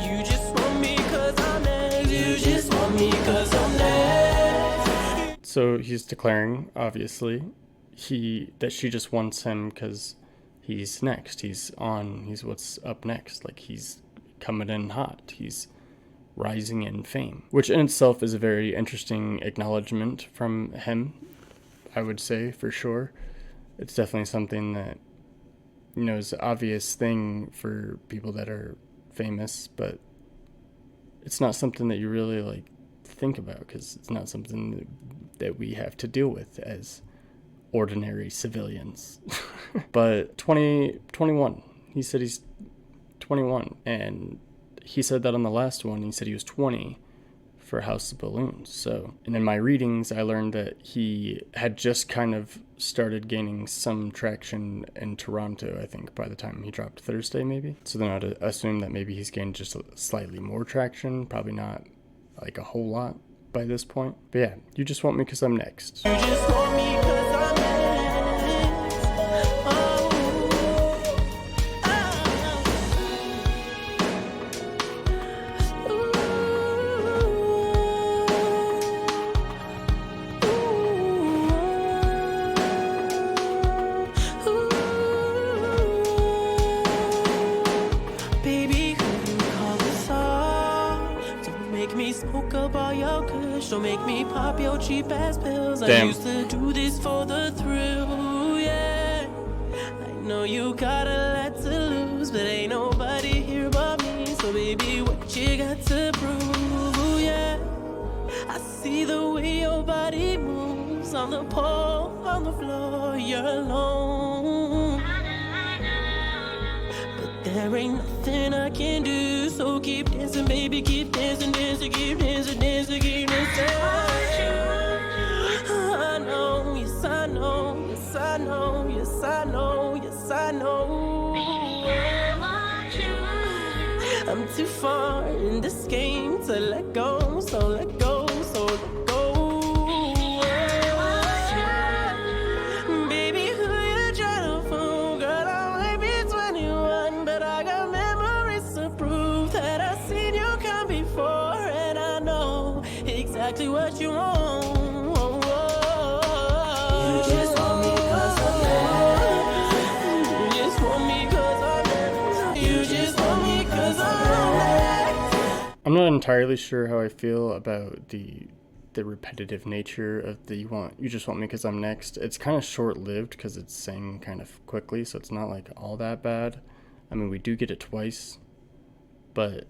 You just want me 'cause I'm next. You just want me 'cause I'm next. So he's declaring, obviously, that she just wants him because he's next. He's what's up next. Like, he's coming in hot. He's rising in fame, which in itself is a very interesting acknowledgement from him, I would say, for sure. It's definitely something that, is an obvious thing for people that are famous, but it's not something that you really think about, because it's not something that we have to deal with as ordinary civilians. But 21, he said he's 21, and he said that on the last one. He said he was 20 for House of Balloons. So, and in my readings, I learned that he had just kind of started gaining some traction in Toronto, I think, by the time he dropped Thursday, maybe. So then I'd assume that maybe he's gained just slightly more traction, probably not like a whole lot by this point. But yeah, You Just Want Me 'Cause I'm Next. You just want me 'cause I'm next. Smoke up all your kush, don't make me pop your cheap ass pills. Damn. I used to do this for the thrill, yeah. I know you got a lot to lose, but ain't nobody here but me. So baby, what you got to prove, yeah. I see the way your body moves on the pole, on the floor, you're alone. But there ain't nothing I can do, so keep dancing, baby, keep dancing, dancing, keep dancing, dancing, keep dancing. I know, yes I know, yes I know, yes I know, yes I know. I'm too far in this game to let go, so let go, so let go. Baby, who you tryna fool? Girl, I might be 21, but I got memories to prove that I've seen you come before, and I know exactly what you want. You just want me 'cause I'm next. You just want me 'cause I'm next. You just want me 'cause I'm next. I'm not entirely sure how I feel about the repetitive nature of the You Just Want Me 'Cause I'm Next. It's kind of short-lived because it's sang kind of quickly, so it's not like all that bad. I mean, we do get it twice, but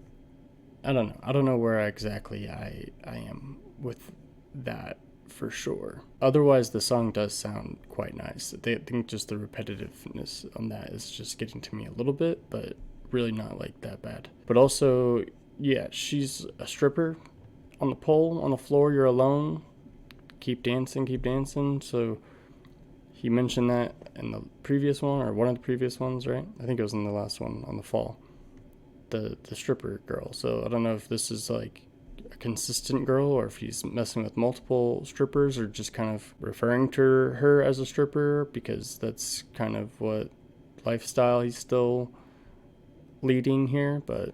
I don't know. I don't know where exactly I am with that for sure. Otherwise, the song does sound quite nice. I think just the repetitiveness on that is just getting to me a little bit, but really not like that bad. But also, yeah, she's a stripper on the pole, on the floor, you're alone. Keep dancing, keep dancing. So He mentioned that in the previous one, or one of the previous ones, right? I think it was in the last one on the fall. The stripper girl. So I don't know if this is like a consistent girl, or if he's messing with multiple strippers, or just kind of referring to her as a stripper, because that's kind of what lifestyle he's still leading here. But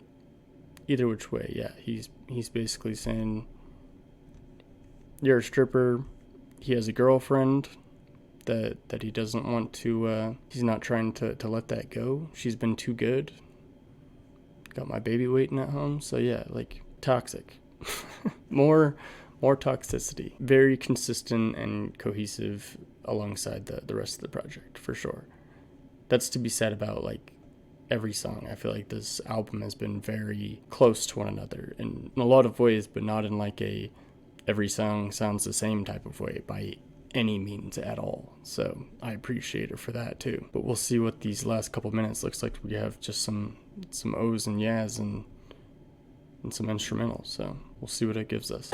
either which way, yeah, he's basically saying, you're a stripper. He has a girlfriend that he doesn't want to, he's not trying to let that go. She's been too good. Got my baby waiting at home. So yeah, like, toxic. more toxicity. Very consistent and cohesive alongside the rest of the project, for sure. That's to be said about like every song. I feel like this album has been very close to one another in a lot of ways, but not in like a every song sounds the same type of way by any means at all. So I appreciate it for that too. But we'll see what these last couple minutes looks like. We have just some ohs and yahs and some instrumentals. So we'll see what it gives us.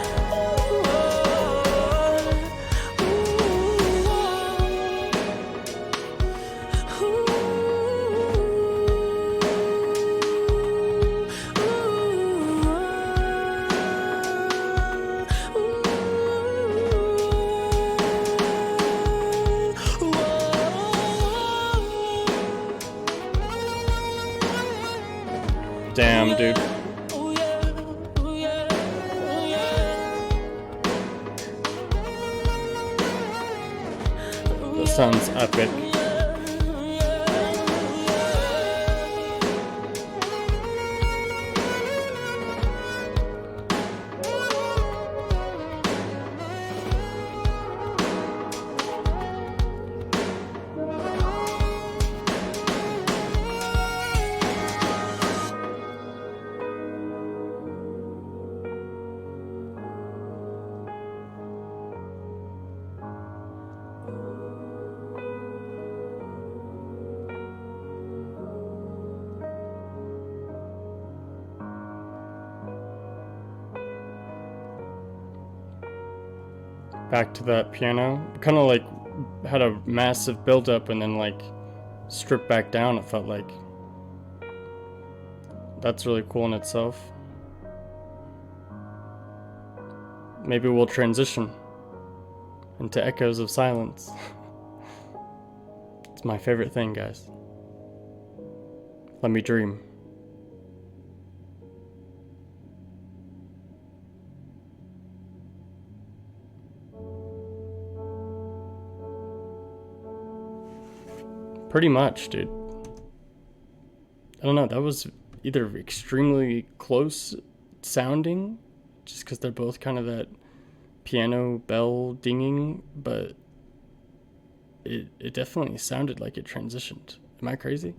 Damn, dude. That sounds epic. Back to that piano. Kind of like had a massive build up and then like stripped back down, it felt like. That's really cool in itself. Maybe we'll transition into Echoes of Silence. It's my favorite thing, guys. Let me dream. Pretty much, dude. I don't know, that was either extremely close sounding, just because they're both kind of that piano bell dinging, but it definitely sounded like it transitioned. Am I crazy?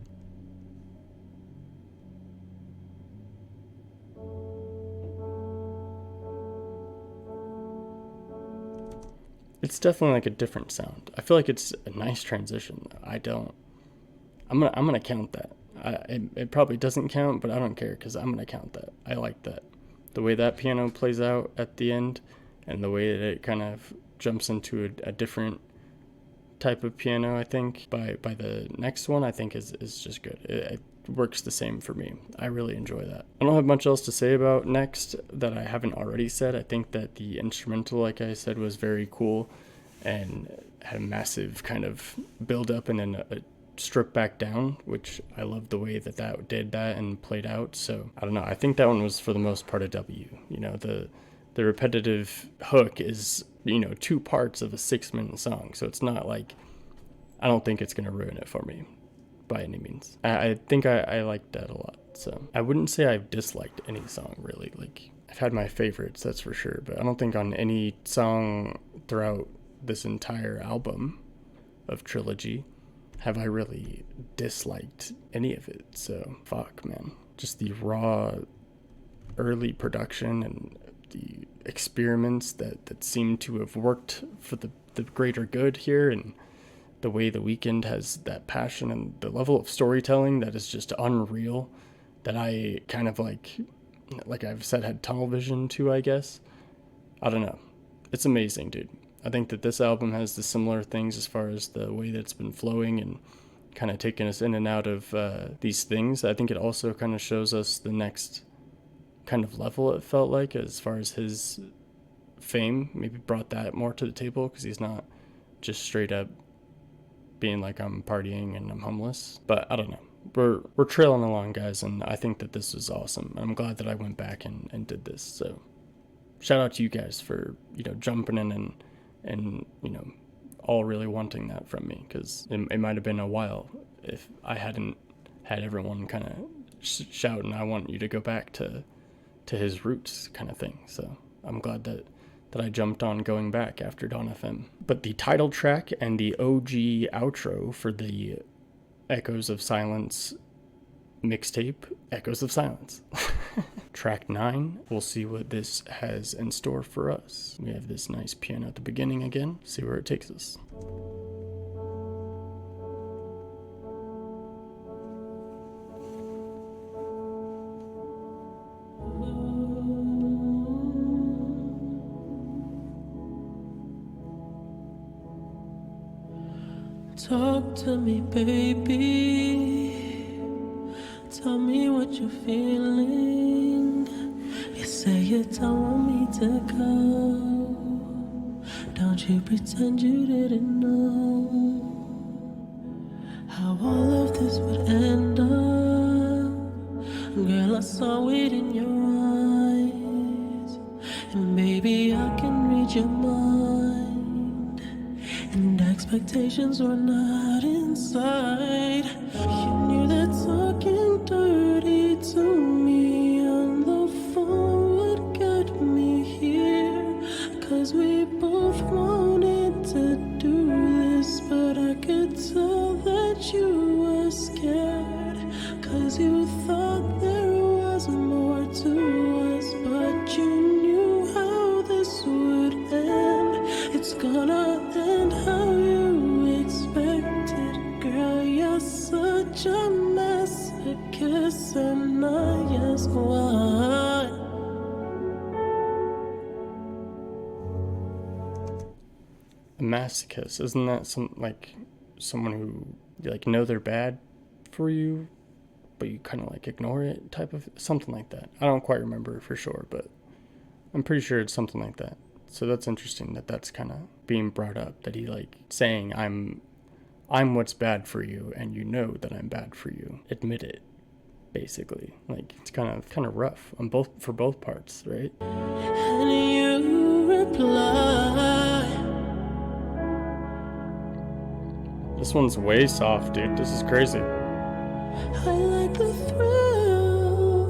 It's definitely like a different sound. I feel like it's a nice transition. I'm gonna count that. It probably doesn't count, but I don't care because I'm gonna count that. I like that. The way that piano plays out at the end, and the way that it kind of jumps into a different type of piano, I think by the next one, I think is just good. It works the same for me. I really enjoy that. I don't have much else to say about Next that I haven't already said. I think that the instrumental, like I said, was very cool and had a massive kind of build up and then a strip back down, which I love the way that did that and played out. So I don't know, I think that one was for the most part a W. You know, the repetitive hook is, you know, 2 parts of a 6-minute song, so it's not like, I don't think it's gonna ruin it for me by any means. I think I liked that a lot. So I wouldn't say I've disliked any song really. Like, I've had my favorites, that's for sure, but I don't think on any song throughout this entire album of Trilogy have I really disliked any of it. So fuck, man. Just the raw early production and the experiments that seem to have worked for the greater good here, and the way the Weeknd has that passion and the level of storytelling that is just unreal, that I kind of like I've said, had tunnel vision to, I guess. I don't know. It's amazing, dude. I think that this album has the similar things as far as the way that it's been flowing and kind of taking us in and out of these things. I think it also kind of shows us the next kind of level, it felt like, as far as his fame. Maybe brought that more to the table because he's not just straight up being like, I'm partying and I'm homeless. But I don't know. We're trailing along, guys, and I think that this is awesome. I'm glad that I went back and did this. So shout out to you guys for, jumping in and all really wanting that from me, because it might have been a while if I hadn't had everyone kind of shouting, I want you to go back to his roots kind of thing. So I'm glad that I jumped on going back after Dawn FM. But the title track and the OG outro for the Echoes of Silence mixtape, Echoes of Silence. Track 9, we'll see what this has in store for us. We have this nice piano at the beginning again, see where it takes us. Talk to me, baby. Tell me what you're feeling. You say you don't want me to go. Don't you pretend you didn't know how all of this would end up. Girl, I saw it in your eyes. And baby, I can read your mind. And expectations were not inside. You knew that talking dirty to me on the phone would get me here. 'Cause we both wanted to do this, but I could tell that you were scared. 'Cause you thought there was more to us, but you knew how this would end. It's gonna end how you expected. Girl, you're such a masochist, and I ask why. A masochist, isn't that someone who you know they're bad for you, but you kind of ignore it, type of something like that? I don't quite remember for sure, but I'm pretty sure it's something like that. So that's interesting that that's kind of being brought up, that he saying I'm what's bad for you, and you know that I'm bad for you. Admit it, basically. It's kind of rough on for both parts, right? And you reply, This one's way soft, dude. This is crazy. I like the thrill.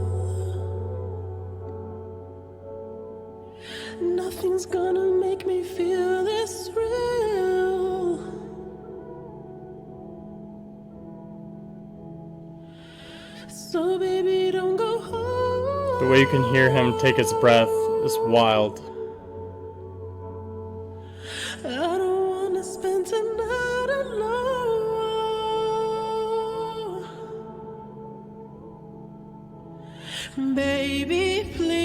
Nothing's gonna make me feel this real. So baby, don't go home. The way you can hear him take his breath is wild. I don't wanna spend tonight alone. Baby, please,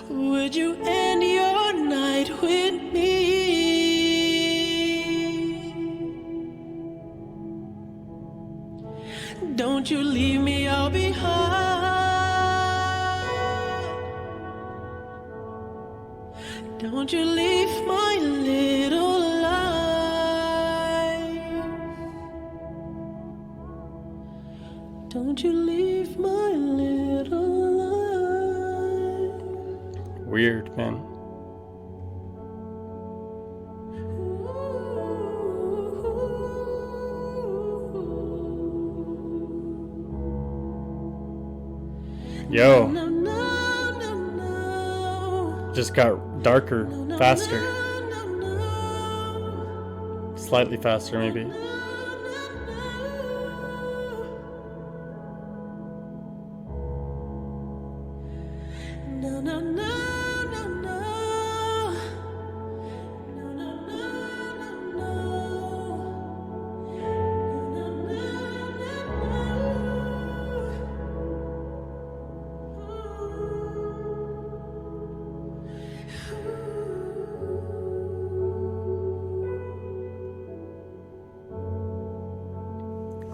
would you end your night with me? Don't you leave me all behind. Don't you leave my little life. Don't you leave my little life. Weird, man. Yo, No, no, no, no. just got darker, faster, No, no, slightly faster maybe. no, no, no, no, no. No, no, no, no, no.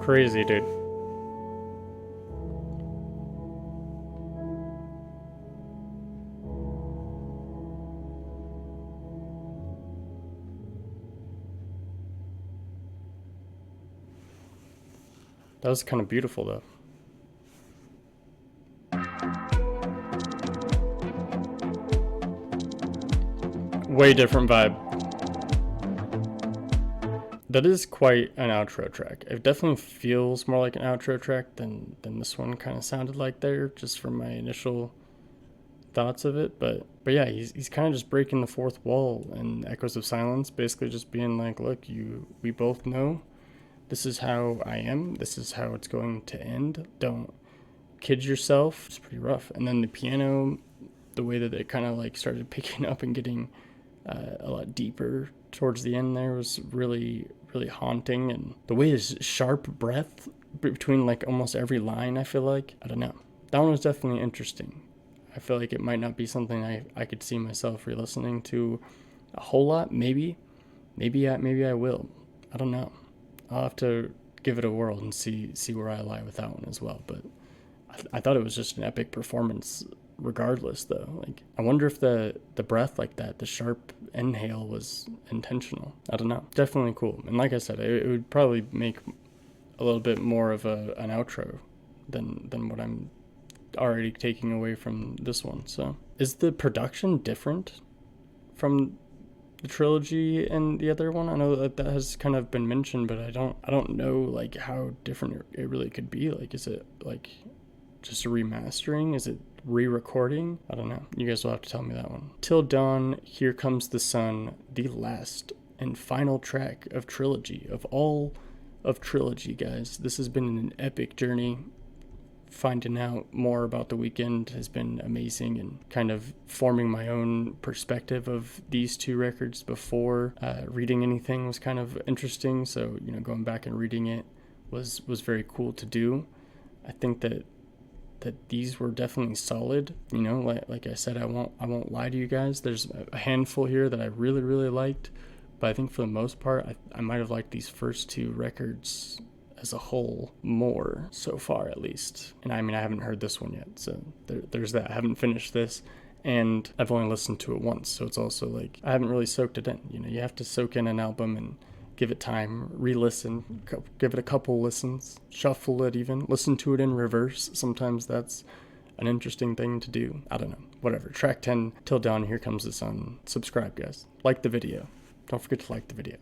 Crazy, dude. That was kind of beautiful, though. Way different vibe. That is quite an outro track. It definitely feels more like an outro track than this one kind of sounded like there, just from my initial thoughts of it. But yeah, he's kind of just breaking the fourth wall and Echoes of Silence, basically just being like, look, we both know this is how I am. This is how it's going to end. Don't kid yourself. It's pretty rough. And then the piano, the way that it kind of like started picking up and getting a lot deeper towards the end there was really, really haunting. And the way his sharp breath between like almost every line, I feel like, I don't know. That one was definitely interesting. I feel like it might not be something I could see myself re-listening to a whole lot. Maybe I will. I don't know. I'll have to give it a whirl and see where I lie with that one as well. But I thought it was just an epic performance regardless, though. Like, I wonder if the breath like that, the sharp inhale, was intentional. I don't know. Definitely cool. And like I said, it would probably make a little bit more of an outro than what I'm already taking away from this one. So is the production different from the trilogy and the other one? I know that has kind of been mentioned, but I don't know like how different it really could be. Like, is it like just a remastering? Is it re-recording? I don't know. You guys will have to tell me that one. Till Dawn, Here Comes the Sun, the last and final track of Trilogy, of all of Trilogy, guys. This has been an epic journey. Finding out more about The Weeknd has been amazing, and kind of forming my own perspective of these two records before reading anything was kind of interesting. So, you know, going back and reading it was very cool to do. I think that these were definitely solid. You know, like I said, I won't lie to you guys. There's a handful here that I really, really liked, but I think for the most part, I might have liked these first two records as a whole more so far, at least. And I mean, I haven't heard this one yet, so there's that. I haven't finished this, and I've only listened to it once, so it's also like I haven't really soaked it in. You know, you have to soak in an album and give it time, re-listen, give it a couple listens, shuffle it even, listen to it in reverse. Sometimes that's an interesting thing to do. I don't know, whatever. Track 10, Till Dawn, Here Comes the Sun. Subscribe, guys. Like the video. Don't forget to like the video.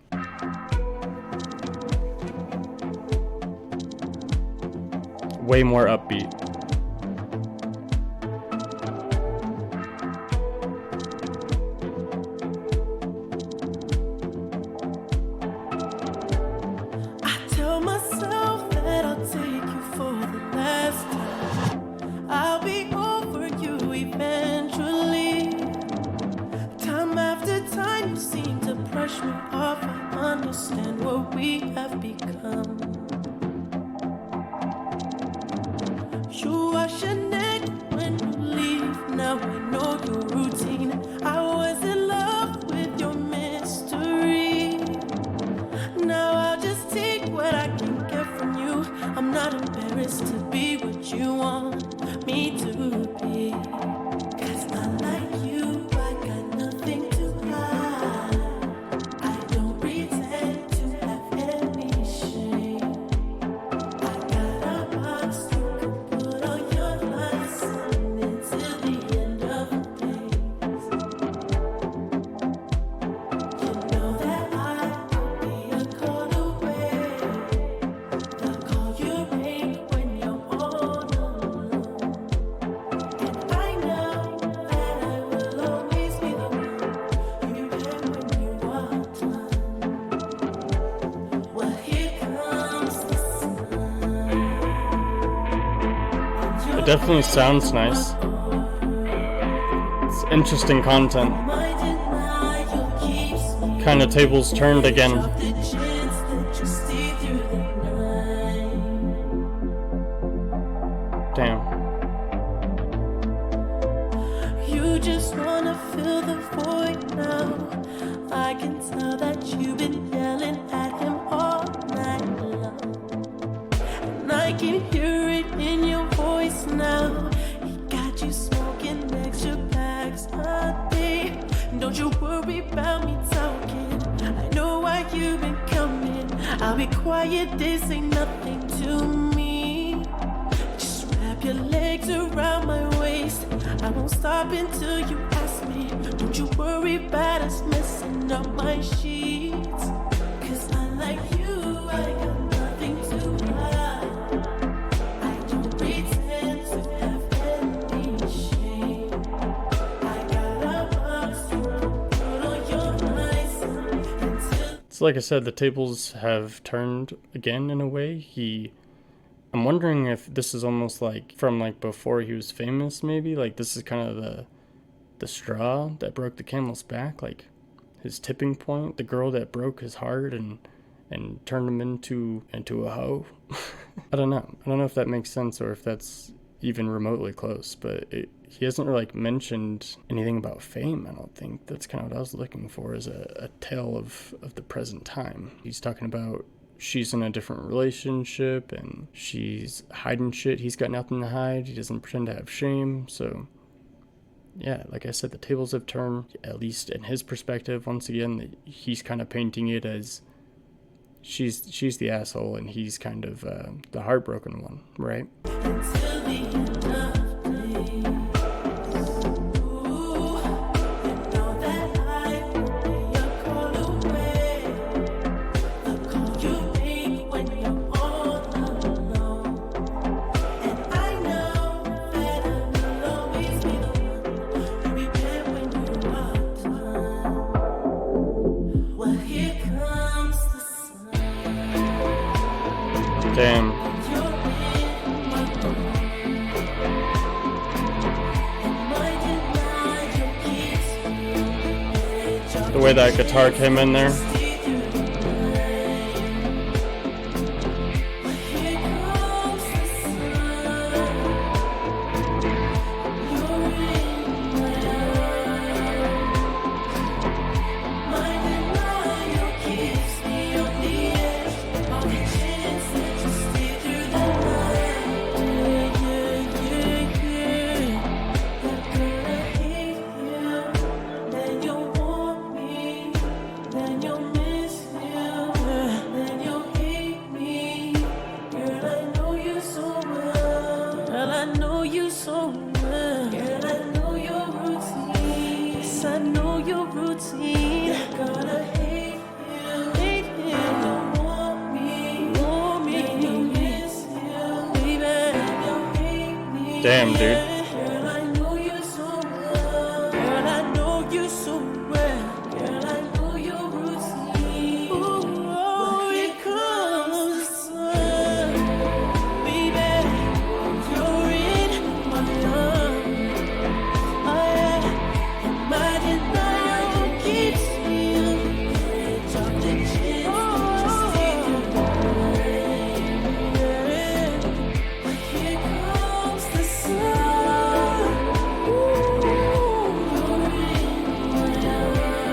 Way more upbeat. I tell myself that I'll take you for the last time. I'll be over you eventually. Time after time, you seem to brush me off. I understand what we have become. You wash your neck when you leave. Now I know your routine. I was in love with your mystery. Now I'll just take what I can get from you. I'm not embarrassed to be what you want me to be. 'Cause unlike you, I got nothing to hide. I don't pretend to have any shame. I got a box you can put all your lies in until the end of the days. You know that I will be a call away. I'll call you rain when you're all alone. And I know that I will always be the one you hear when you are done. Well, here comes the sun. It definitely sounds nice. It's interesting content. My denial keeps me Kind of tables turned again. off the chance that you stay through the night. Damn. You just wanna fill the void now. I can tell that you've been yelling at him all night long. Sunday. Don't you worry about me talking. I know why you've been coming. I'll be quiet, this ain't nothing to me. Just wrap your legs around my waist. I won't stop until you ask me. Don't you worry about us messing up my sheets. Cause unlike you, I got nothing to hide. I don't pretend to have any shame. I got a box to put on your eyes until. So like I said, the tables have turned again in a way. I'm wondering if this is almost like from like before he was famous, maybe. Like this is kind of the straw that broke the camel's back, like his tipping point, the girl that broke his heart and turned him into a hoe. I don't know if that makes sense or if that's even remotely close, but he hasn't really like mentioned anything about fame. I don't think that's kind of what I was looking for, is a tale of the present time. He's talking about she's in a different relationship and she's hiding shit. He's got nothing to hide. He doesn't pretend to have shame. So yeah, like I said, the tables have turned, at least in his perspective. Once again, he's kind of painting it as she's the asshole and he's kind of the heartbroken one, right? Until the end of days. Ooh, you know that I won't be a call away. The call you make when you're all alone. And I know that I will always be the one you repent when you are done. Well, here comes the sun. Damn. You're in my room. The way that guitar came in there. Damn, dude. Girl, I know you so well. Girl, I know you so well. Girl, I know your routine. Ooh, oh, here comes the sun. Baby, you're in my arms. Oh, yeah. And my denial keeps me on the edge of the chance. Just take your brain. But here comes the sun. Ooh, you're in my arms.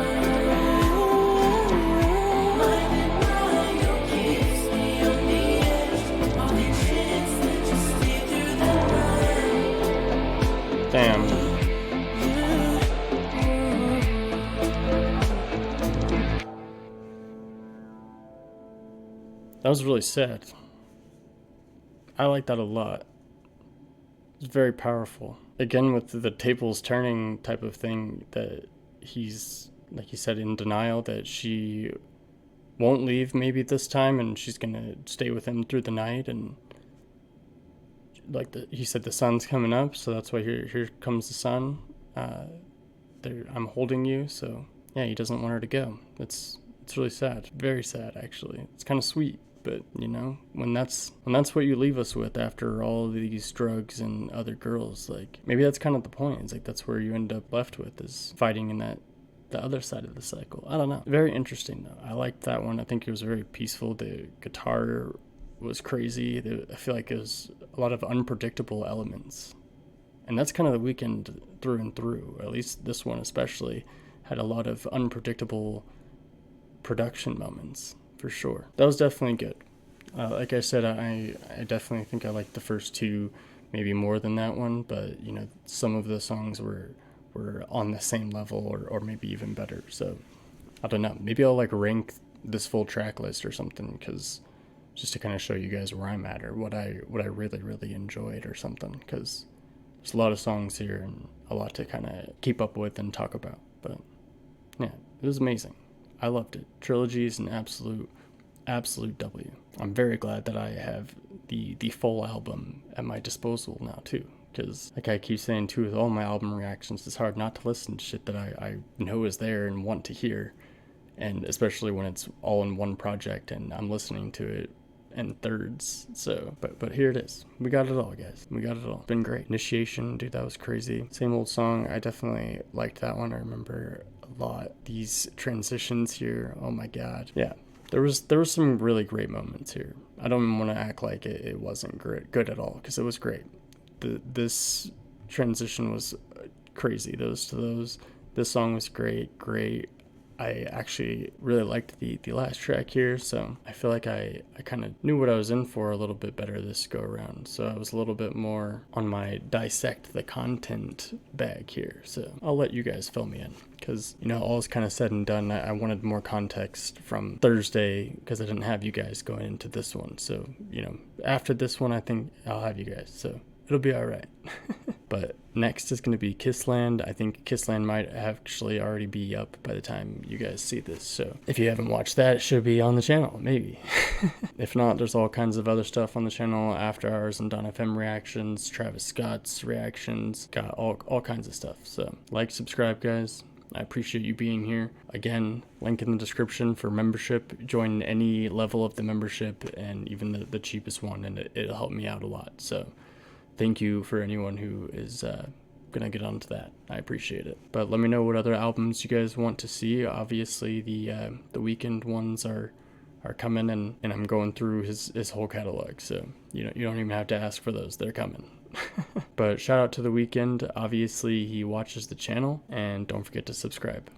My denial keeps me on the edge of the chance that you stay through the night. Damn. That was really sad. I like that a lot. It's very powerful. Again, with the tables turning type of thing, that he's, like he said, in denial that she won't leave maybe this time and she's gonna stay with him through the night, and like he said, the sun's coming up, so that's why here comes the sun. I'm holding you, so yeah, he doesn't want her to go. It's really sad, very sad actually. It's kind of sweet, but you know, when that's what you leave us with after all of these drugs and other girls, like maybe that's kind of the point. It's like that's where you end up left with, is fighting in the other side of the cycle. I don't know. Very interesting though. I liked that one. I think it was very peaceful. The guitar was crazy. I feel like it was a lot of unpredictable elements. And that's kind of the Weeknd through and through. At least this one especially had a lot of unpredictable production moments, for sure. That was definitely good. Like I said, I definitely think I liked the first two maybe more than that one, but you know, some of the songs were were on the same level or maybe even better. So I don't know, maybe I'll like rank this full track list or something, because just to kind of show you guys where I'm at or what I really enjoyed or something, because there's a lot of songs here and a lot to kind of keep up with and talk about. But yeah, it was amazing. I loved it. Trilogy is an absolute W. I'm very glad that I have the full album at my disposal now too, because like I keep saying too, with all my album reactions, it's hard not to listen to shit that I know is there and want to hear, and especially when it's all in one project and I'm listening to it in thirds. So but here it is. We got it all, guys. We got it all. It's been great. Initiation, dude, that was crazy. Same Old Song, I definitely liked that one. I remember a lot. These transitions here, oh my god. Yeah, there was some really great moments here. I don't even want to act like it wasn't good at all, because it was great. This transition was crazy. Those to those. This song was great. I actually really liked the last track here, so I feel like I kind of knew what I was in for a little bit better this go around. So I was a little bit more on my dissect the content bag here. So I'll let you guys fill me in, because, you know, all is kind of said and done. I wanted more context from Thursday because I didn't have you guys going into this one. So, you know, after this one, I think I'll have you guys. So it'll be all right. But next is going to be Kissland. I think Kissland might actually already be up by the time you guys see this. So if you haven't watched that, it should be on the channel, maybe. If not, there's all kinds of other stuff on the channel. After Hours and Don FM reactions, Travis Scott's reactions, got all kinds of stuff. So like, subscribe, guys. I appreciate you being here. Again, link in the description for membership. Join any level of the membership, and even the cheapest one, and it'll help me out a lot. So thank you for anyone who is gonna get onto that. I appreciate it. But let me know what other albums you guys want to see. Obviously the Weeknd ones are coming, and I'm going through his whole catalog, so you don't even have to ask for those. They're coming. But shout out to the Weeknd. Obviously he watches the channel, and don't forget to subscribe.